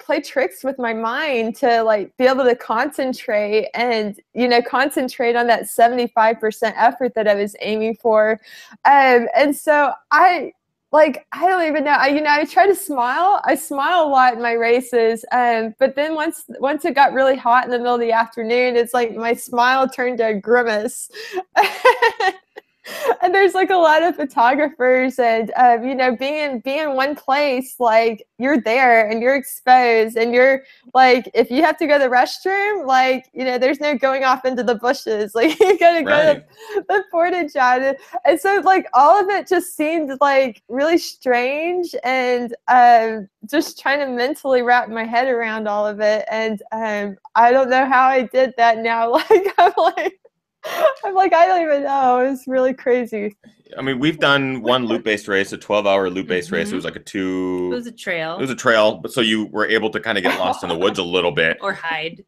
[SPEAKER 3] play tricks with my mind to be able to concentrate and, concentrate on that 75% effort that I was aiming for. And so I like, I don't even know. I try to smile. I smile a lot in my races. But then once it got really hot in the middle of the afternoon, it's like my smile turned to a grimace. And there's like a lot of photographers, and being in one place, like you're there and you're exposed, and you're like, if you have to go to the restroom, like there's no going off into the bushes, like you gotta go to the porta john, and so like all of it just seemed like really strange, and just trying to mentally wrap my head around all of it, and I don't know how I did that now. I'm like, I don't even know. It's really crazy.
[SPEAKER 1] I mean, we've done one loop-based race, a 12-hour loop-based race. It was like It was a trail, but so you were able to kind of get lost in the woods a little bit.
[SPEAKER 2] Or hide.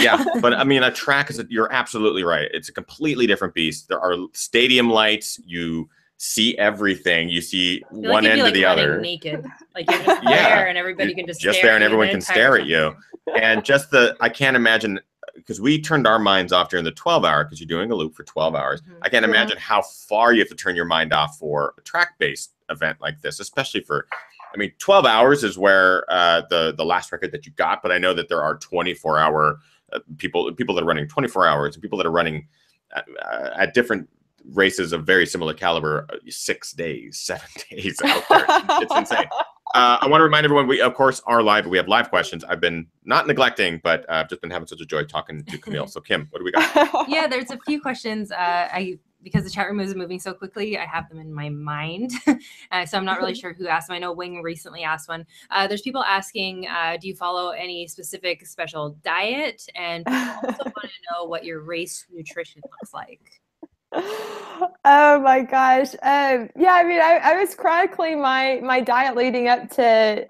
[SPEAKER 1] Yeah. But I mean, a track you're absolutely right. It's a completely different beast. There are stadium lights. You see everything. You see one end to the other.
[SPEAKER 2] Naked. Like you're just there and everybody can just
[SPEAKER 1] there and everyone can stare at you. And I can't imagine, because we turned our minds off during the 12-hour, because you're doing a loop for 12 hours. I can't imagine how far you have to turn your mind off for a track-based event like this, especially for, 12 hours is where the last record that you got, but I know that there are 24-hour people that are running 24 hours, and people that are running at different races of very similar caliber, 6 days, 7 days out there. It's insane. I want to remind everyone, we, of course, are live. We have live questions. I've been not neglecting, but I've just been having such a joy talking to Camille. So, Kim, what do we got?
[SPEAKER 2] Yeah, there's a few questions. Because the chat room is moving so quickly, I have them in my mind. So I'm not really sure who asked them. I know Wing recently asked one. There's people asking, do you follow any specific special diet? And people also want to know what your race nutrition looks like.
[SPEAKER 3] Oh my gosh. I was chronicling my diet leading up to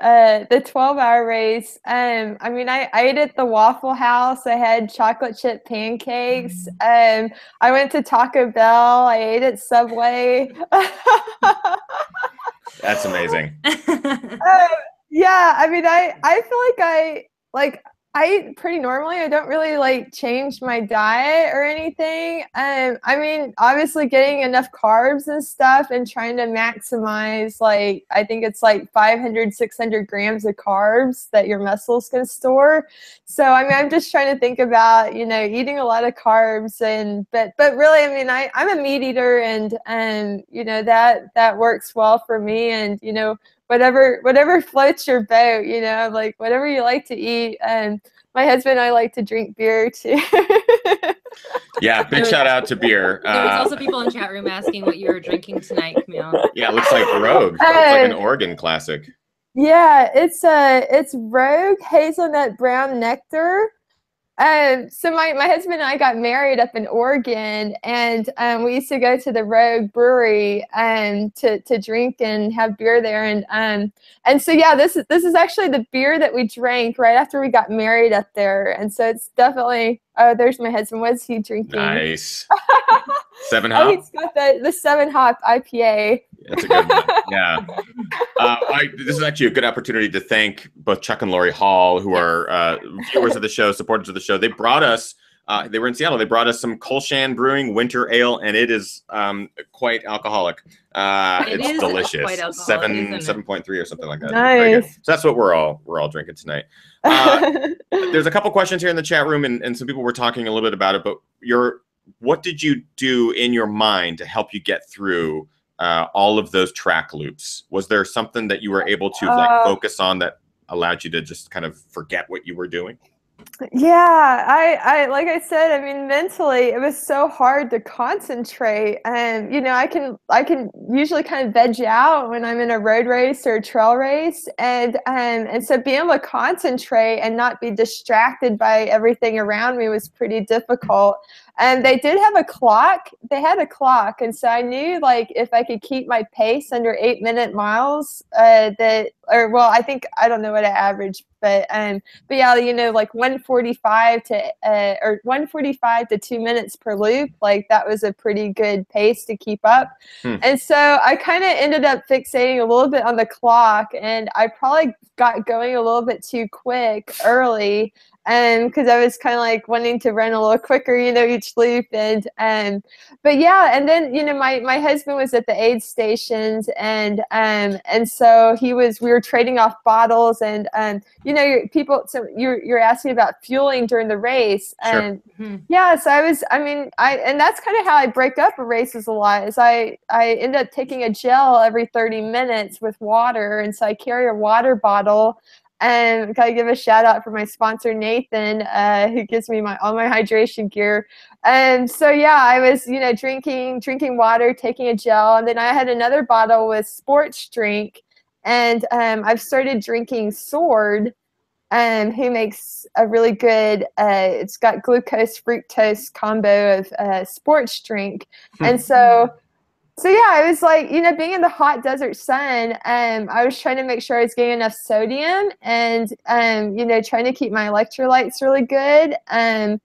[SPEAKER 3] the 12-hour race. I ate at the Waffle House. I had chocolate chip pancakes. I went to Taco Bell. I ate at Subway.
[SPEAKER 1] That's amazing.
[SPEAKER 3] I feel like I eat pretty normally. I don't really change my diet or anything. Obviously getting enough carbs and stuff and trying to maximize, I think it's 500, 600 grams of carbs that your muscles can store. So, I'm just trying to think about, eating a lot of carbs, but really, I'm a meat eater, and that works well for me. And, whatever floats your boat, whatever you like to eat. And my husband and I like to drink beer too.
[SPEAKER 1] Yeah, big shout out to beer.
[SPEAKER 2] There was also people in the chat room asking what you were drinking tonight, Camille.
[SPEAKER 1] Yeah, it looks like Rogue. It's like an Oregon classic.
[SPEAKER 3] Yeah, it's Rogue hazelnut brown nectar. So my husband and I got married up in Oregon, and we used to go to the Rogue Brewery to drink and have beer there, and so yeah, this is actually the beer that we drank right after we got married up there, and so it's definitely. Oh, there's my husband. What's he drinking?
[SPEAKER 1] Nice. 7 hop.
[SPEAKER 3] Oh, he's got the 7 hop IPA.
[SPEAKER 1] That's a good one. Yeah. This is actually a good opportunity to thank both Chuck and Lori Hall, who are viewers of the show, supporters of the show. They brought us, they were in Seattle. They brought us some Colshan Brewing Winter Ale, and it is quite alcoholic. It's delicious. 7.3 or something like that.
[SPEAKER 3] Nice.
[SPEAKER 1] So that's what we're all drinking tonight. There's a couple questions here in the chat room, and some people were talking a little bit about it. But what did you do in your mind to help you get through all of those track loops? Was there something that you were able to focus on that allowed you to just kind of forget what you were doing?
[SPEAKER 3] Yeah, I like I said, mentally it was so hard to concentrate, and I can usually kind of veg out when I'm in a road race or a trail race, and so being able to concentrate and not be distracted by everything around me was pretty difficult. And they did have a clock. They had a clock, and so I knew if I could keep my pace under 8-minute miles, I don't know what I averaged, but yeah, 145 to 2 minutes per loop, that was a pretty good pace to keep up. And so I kind of ended up fixating a little bit on the clock, and I probably got going a little bit too quick early. because I was kind of like wanting to run a little quicker, you know, each loop. But yeah, and then, you know, my husband was at the aid stations, and so we were trading off bottles, and you know, so you're asking about fueling during the race.
[SPEAKER 1] Sure.
[SPEAKER 3] Yeah, so and that's kind of how I break up a races a lot, is I end up taking a gel every 30 minutes with water, and so I carry a water bottle. And gotta give a shout out for my sponsor Nathan, who gives me all my hydration gear. And so yeah, I was, you know, drinking water, taking a gel, and then I had another bottle with sports drink. And I've started drinking Sword, who makes a really good, it's got glucose fructose combo of sports drink. And so yeah, I was like, you know, being in the hot desert sun, I was trying to make sure I was getting enough sodium, and you know, trying to keep my electrolytes really good. And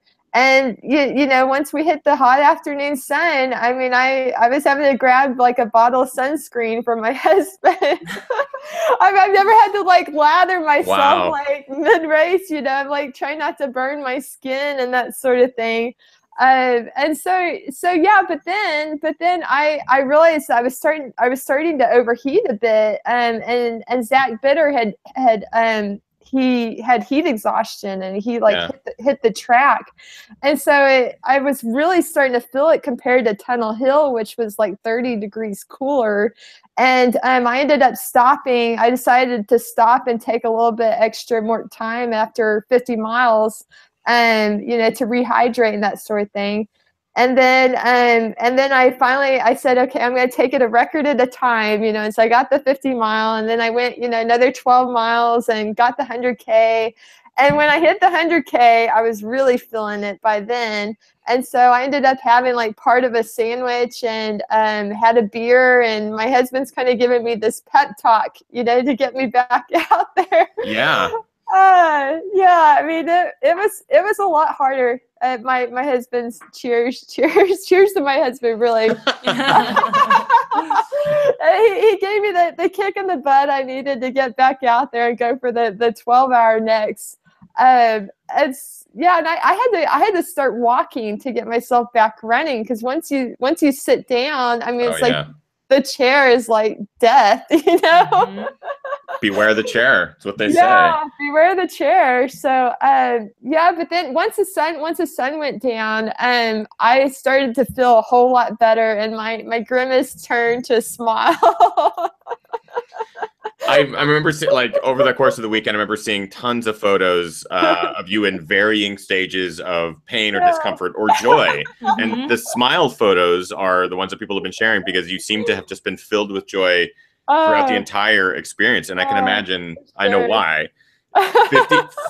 [SPEAKER 3] you know, once we hit the hot afternoon sun, I mean, I was having to grab like a bottle of sunscreen from my husband. I've never had to like lather myself like mid-race, you know. I'm like trying not to burn my skin and that sort of thing. And so yeah, but then I realized I was starting to overheat a bit, and Zach Bitter had he had heat exhaustion, and he like hit the track, and so I was really starting to feel it compared to Tunnel Hill, which was like 30 degrees cooler. And I ended up stopping. I decided to stop and take a little bit more time after 50 miles. You know, to rehydrate and that sort of thing. And then I said, okay, I'm going to take it a record at a time, you know. And so I got the 50 mile, and then I went, you know, another 12 miles and got the 100K. And when I hit the 100K, I was really feeling it by then. And so I ended up having like part of a sandwich, and had a beer, and my husband's kind of giving me this pep talk, you know, to get me back out there.
[SPEAKER 1] Yeah.
[SPEAKER 3] Yeah, I mean, it was a lot harder. My husband's cheers to my husband, really. He gave me the kick in the butt I needed to get back out there and go for the 12-hour next. And I had to start walking to get myself back running, because once you sit down, I mean, it's like the chair is like death, you know.
[SPEAKER 1] Beware the chair. That's what they say.
[SPEAKER 3] Yeah, beware the chair. So yeah, but then once the sun went down, I started to feel a whole lot better, and my grimace turned to a smile.
[SPEAKER 1] I remember like over the course of the weekend, I remember seeing tons of photos of you in varying stages of pain or discomfort or joy. And the smile photos are the ones that people have been sharing, because you seem to have just been filled with joy throughout the entire experience. And I can imagine, I know why.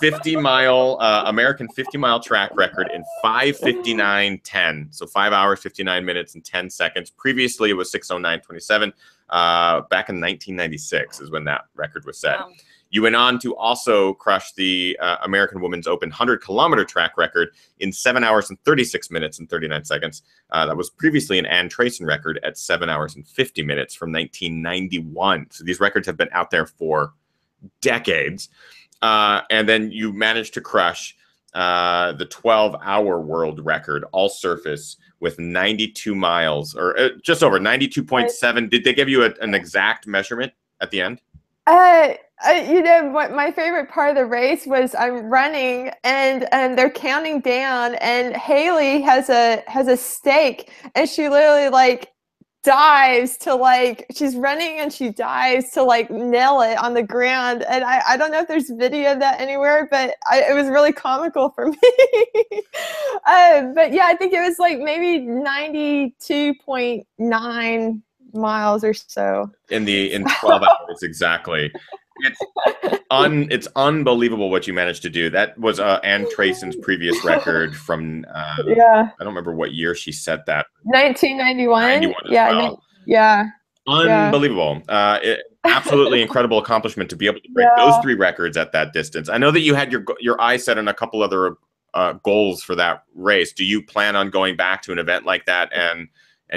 [SPEAKER 1] 50 mile American 50 mile track record in 5:59:10. So 5 hours, 59 minutes and 10 seconds. Previously, it was 6:09:27. Back in 1996 is when that record was set. Wow. You went on to also crush the American Women's Open 100-kilometer track record in 7 hours and 36 minutes and 39 seconds. That was previously an Ann Trayson record at 7 hours and 50 minutes from 1991. So these records have been out there for decades. And then you managed to crush the 12-hour world record, all surface, with 92 miles, or just over 92.7. Did they give you an exact measurement at the end?
[SPEAKER 3] You know, what my favorite part of the race was I'm running, and they're counting down, and Haley has a stake, and she literally like dives to she's running and she dives to nail it on the ground. And I don't know if there's video of that anywhere, but it was really comical for me. But yeah, I think it was maybe 92.9 miles or so in 12 hours exactly. It's unbelievable what you managed to do. That was Ann Trayson's previous record from I don't remember what year she set that. 1991. Yeah.
[SPEAKER 1] Unbelievable. Absolutely incredible accomplishment to be able to break those three records at that distance. I know that you had your eyes set on a couple other goals for that race. Do you plan on going back to an event like that and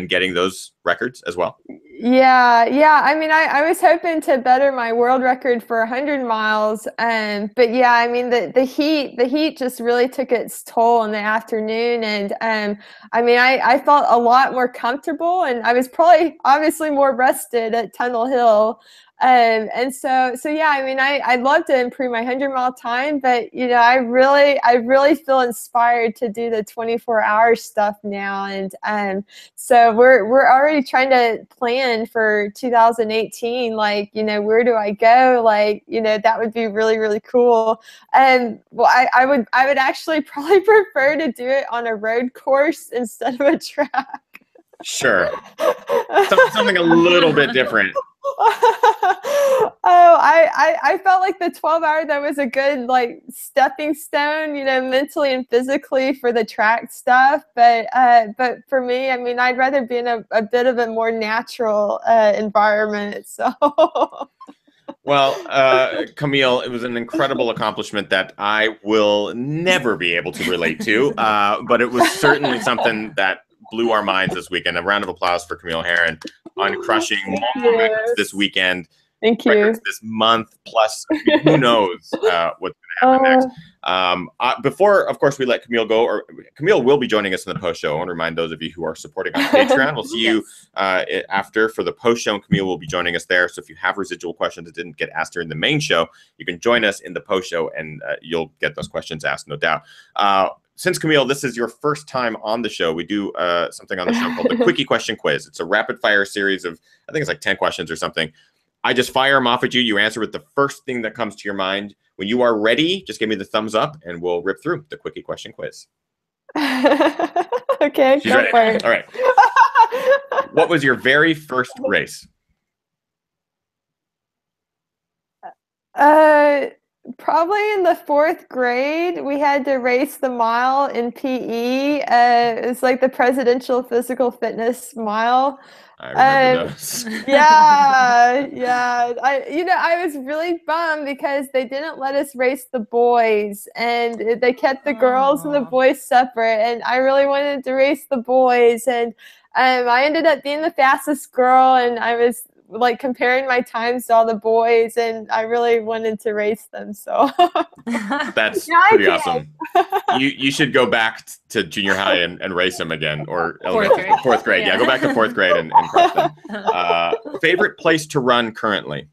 [SPEAKER 1] getting those records as well?
[SPEAKER 3] Yeah. I mean, I was hoping to better my world record for 100 miles. But yeah, I mean, the heat just really took its toll in the afternoon. And I mean, I felt a lot more comfortable, and I was probably obviously more rested at Tunnel Hill. And so yeah, I mean, I'd love to improve my 100-mile time, but you know, I really feel inspired to do the 24-hour stuff now. And so we're already trying to plan for 2018. Like, you know, where do I go? Like, you know, that would be really, really cool. And well, I would actually probably prefer to do it on a road course instead of a track.
[SPEAKER 1] Sure. Something a little bit different.
[SPEAKER 3] I felt like the 12-hour, that was a good like stepping stone, you know, mentally and physically for the track stuff. But for me, I mean, I'd rather be in a bit of a more natural environment. So.
[SPEAKER 1] Well, Camille, it was an incredible accomplishment that I will never be able to relate to, but it was certainly something that blew our minds this weekend. A round of applause for Camille Herron on crushing multiple records this weekend.
[SPEAKER 3] Thank you.
[SPEAKER 1] This month, plus who knows what's going to happen next. Before, of course, we let Camille go, or Camille will be joining us in the post show. I want to remind those of you who are supporting on Patreon. We'll see you after for the post show, and Camille will be joining us there. So if you have residual questions that didn't get asked during the main show, you can join us in the post show, and you'll get those questions asked, no doubt. Since, Camille, this is your first time on the show, we do something on the show called the Quickie Question Quiz. It's a rapid-fire series of, I think it's like 10 questions or something. I just fire them off at you. You answer with the first thing that comes to your mind. When you are ready, just give me the thumbs up, and we'll rip through the Quickie Question Quiz.
[SPEAKER 3] Okay,
[SPEAKER 1] she's ready.
[SPEAKER 3] For it.
[SPEAKER 1] All right. What was your very first race?
[SPEAKER 3] Probably in the 4th grade, we had to race the mile in PE. It's like the Presidential Physical Fitness Mile.
[SPEAKER 1] I remember those.
[SPEAKER 3] Yeah. I was really bummed because they didn't let us race the boys, and they kept the girls and the boys separate. And I really wanted to race the boys, and I ended up being the fastest girl, and I was like comparing my times to all the boys, and I really wanted to race them. So
[SPEAKER 1] that's pretty awesome. You should go back to junior high and race them again, or fourth grade. Yeah, go back to 4th grade and crush them. Favorite place to run currently?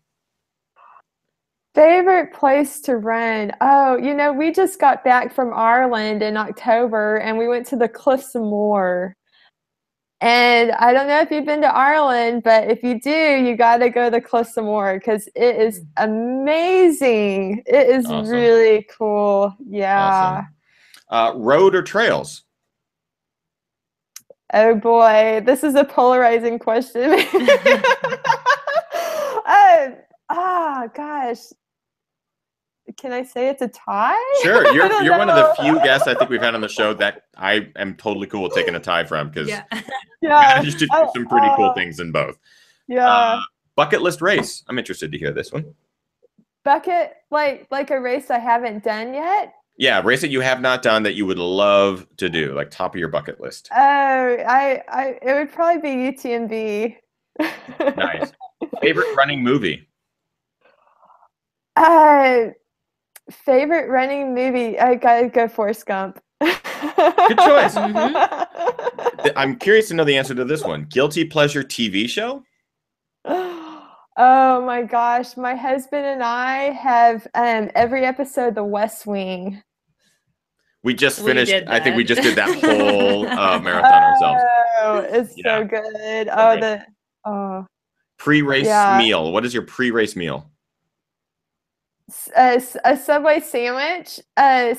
[SPEAKER 3] Favorite place to run? Oh, you know, we just got back from Ireland in October, and we went to the Cliffs of Moher. And I don't know if you've been to Ireland, but if you do, you got to go to the Cliffs of Moher because it is amazing. It is really cool. Yeah.
[SPEAKER 1] Awesome. Road or trails?
[SPEAKER 3] Oh boy, this is a polarizing question. Gosh. Can I say it's a tie?
[SPEAKER 1] Sure. You're one of the few guests I think we've had on the show that I am totally cool with taking a tie from, because you managed to do some pretty cool things in both.
[SPEAKER 3] Yeah.
[SPEAKER 1] Bucket list race. I'm interested to hear this one.
[SPEAKER 3] Bucket, like a race I haven't done yet?
[SPEAKER 1] Yeah, race that you have not done that you would love to do, like top of your bucket list.
[SPEAKER 3] Oh, it would probably be UTMB.
[SPEAKER 1] Nice. Favorite running movie?
[SPEAKER 3] Favorite running movie? I gotta go Forrest Gump.
[SPEAKER 1] Good choice. I'm curious to know the answer to this one. Guilty pleasure TV show?
[SPEAKER 3] Oh my gosh, my husband and I have every episode The West Wing.
[SPEAKER 1] We just finished. I think we just did that whole marathon ourselves.
[SPEAKER 3] Oh, it's so good.
[SPEAKER 1] Pre-race meal. What is your pre-race meal?
[SPEAKER 3] A Subway sandwich.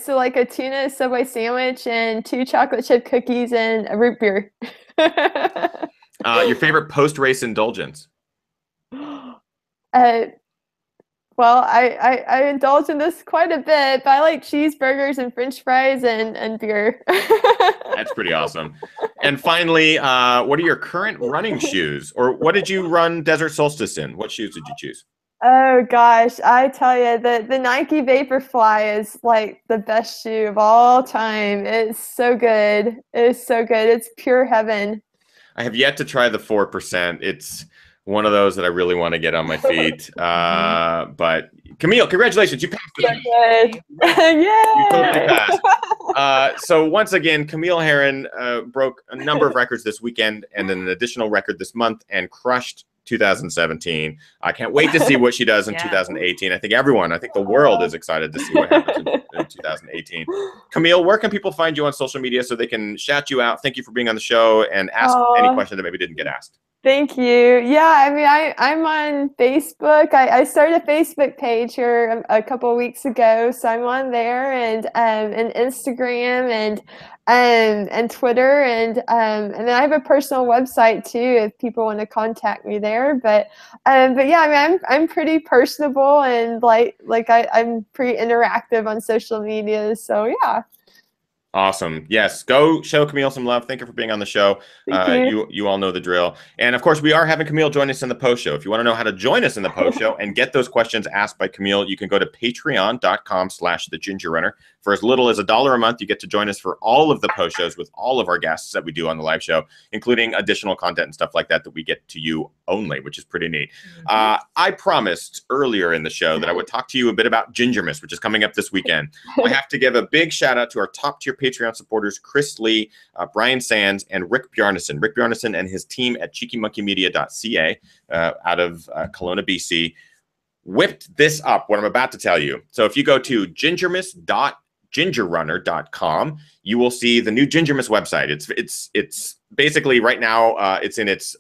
[SPEAKER 3] So like a tuna Subway sandwich and 2 chocolate chip cookies and a root beer.
[SPEAKER 1] Your favorite post-race indulgence?
[SPEAKER 3] Well, I indulge in this quite a bit, but I like cheeseburgers and French fries and beer.
[SPEAKER 1] That's pretty awesome. And finally, what are your current running shoes? Or what did you run Desert Solstice in? What shoes did you choose?
[SPEAKER 3] Oh gosh, I tell you, the Nike Vaporfly is like the best shoe of all time. It's so good. It's so good. It's pure heaven.
[SPEAKER 1] I have yet to try the 4%. It's one of those that I really want to get on my feet. But Camille, congratulations. You passed it.
[SPEAKER 3] Good. Yeah.
[SPEAKER 1] You totally passed. So once again, Camille Herron broke a number of records this weekend and an additional record this month and crushed 2017. I can't wait to see what she does in 2018. I think the world is excited to see what happens in 2018. Camille, where can people find you on social media so they can shout you out? Thank you for being on the show and ask any question that maybe didn't get asked.
[SPEAKER 3] Thank you. Yeah, I mean, I'm on Facebook. I started a Facebook page here a couple of weeks ago, so I'm on there, and Instagram and Twitter, and then I have a personal website too if people want to contact me there. But yeah, I mean, I'm pretty personable and I'm pretty interactive on social media. So yeah.
[SPEAKER 1] Awesome. Yes. Go show Camille some love. Thank you for being on the show. You all know the drill. And of course, we are having Camille join us in the post show. If you want to know how to join us in the post show and get those questions asked by Camille, you can go to patreon.com/thegingerrunner. For as little as $1 a month, you get to join us for all of the post shows with all of our guests that we do on the live show, including additional content and stuff like that we get to you only, which is pretty neat. I promised earlier in the show that I would talk to you a bit about Gingermas, which is coming up this weekend. I have to give a big shout out to our top tier Patreon supporters, Chris Lee, Brian Sands, and Rick Bjarnason. Rick Bjarnason and his team at cheekymonkeymedia.ca out of Kelowna, BC, whipped this up, what I'm about to tell you. So if you go to gingermas.gingerrunner.com, you will see the new Gingermas website. It's basically right now, it's in its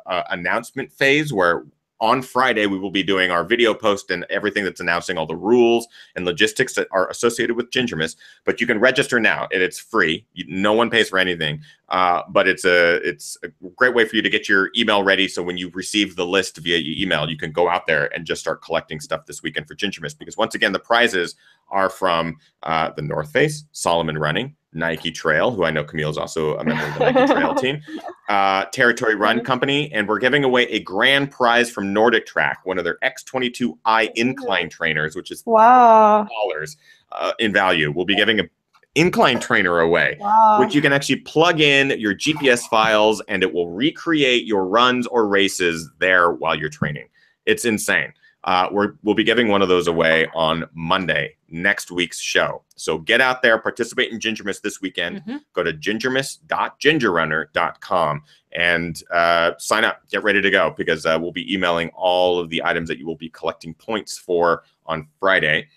[SPEAKER 1] announcement phase where on Friday, we will be doing our video post and everything that's announcing all the rules and logistics that are associated with Gingermas. But you can register now, and it's free. No one pays for anything. But it's a great way for you to get your email ready. So when you receive the list via email, you can go out there and just start collecting stuff this weekend for Gingermas. Because once again, the prizes are from the North Face, Solomon Running, Nike Trail, who I know Camille is also a member of the Nike Trail team, Territory Run Company, and we're giving away a grand prize from Nordic Track, one of their X22i incline trainers, which is $4 in value. We'll be giving an incline trainer away, which you can actually plug in your GPS files, and it will recreate your runs or races there while you're training. It's insane. We'll be giving one of those away on Monday, next week's show. So get out there, participate in Gingermas this weekend. Go to gingermas.gingerrunner.com and sign up. Get ready to go, because we'll be emailing all of the items that you will be collecting points for on Friday.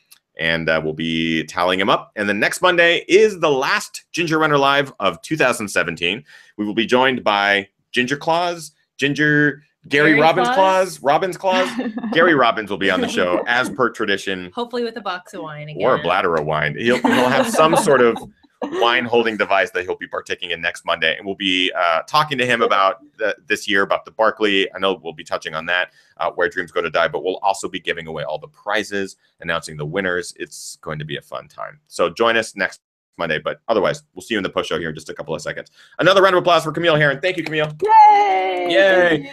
[SPEAKER 1] And we'll be tallying them up. And the next Monday is the last Ginger Runner Live of 2017. We will be joined by Ginger Claus, Gary Robbins Claus. Gary Robbins will be on the show as per tradition.
[SPEAKER 2] Hopefully with a box of wine again.
[SPEAKER 1] Or a bladder of wine. He'll have some sort of wine holding device that he'll be partaking in next Monday. And we'll be talking to him about this year, about the Barkley. I know we'll be touching on that, Where Dreams Go to Die, but we'll also be giving away all the prizes, announcing the winners. It's going to be a fun time. So join us next Monday, but otherwise, we'll see you in the post show here in just a couple of seconds. Another round of applause for Camille Herron. Thank you, Camille.
[SPEAKER 3] Yay!
[SPEAKER 1] Yay!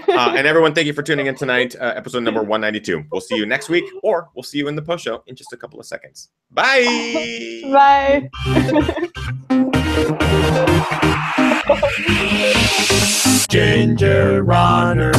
[SPEAKER 1] And everyone, thank you for tuning in tonight, episode number 192. We'll see you next week, or we'll see you in the post show in just a couple of seconds. Bye!
[SPEAKER 3] Bye!
[SPEAKER 1] Ginger Runner.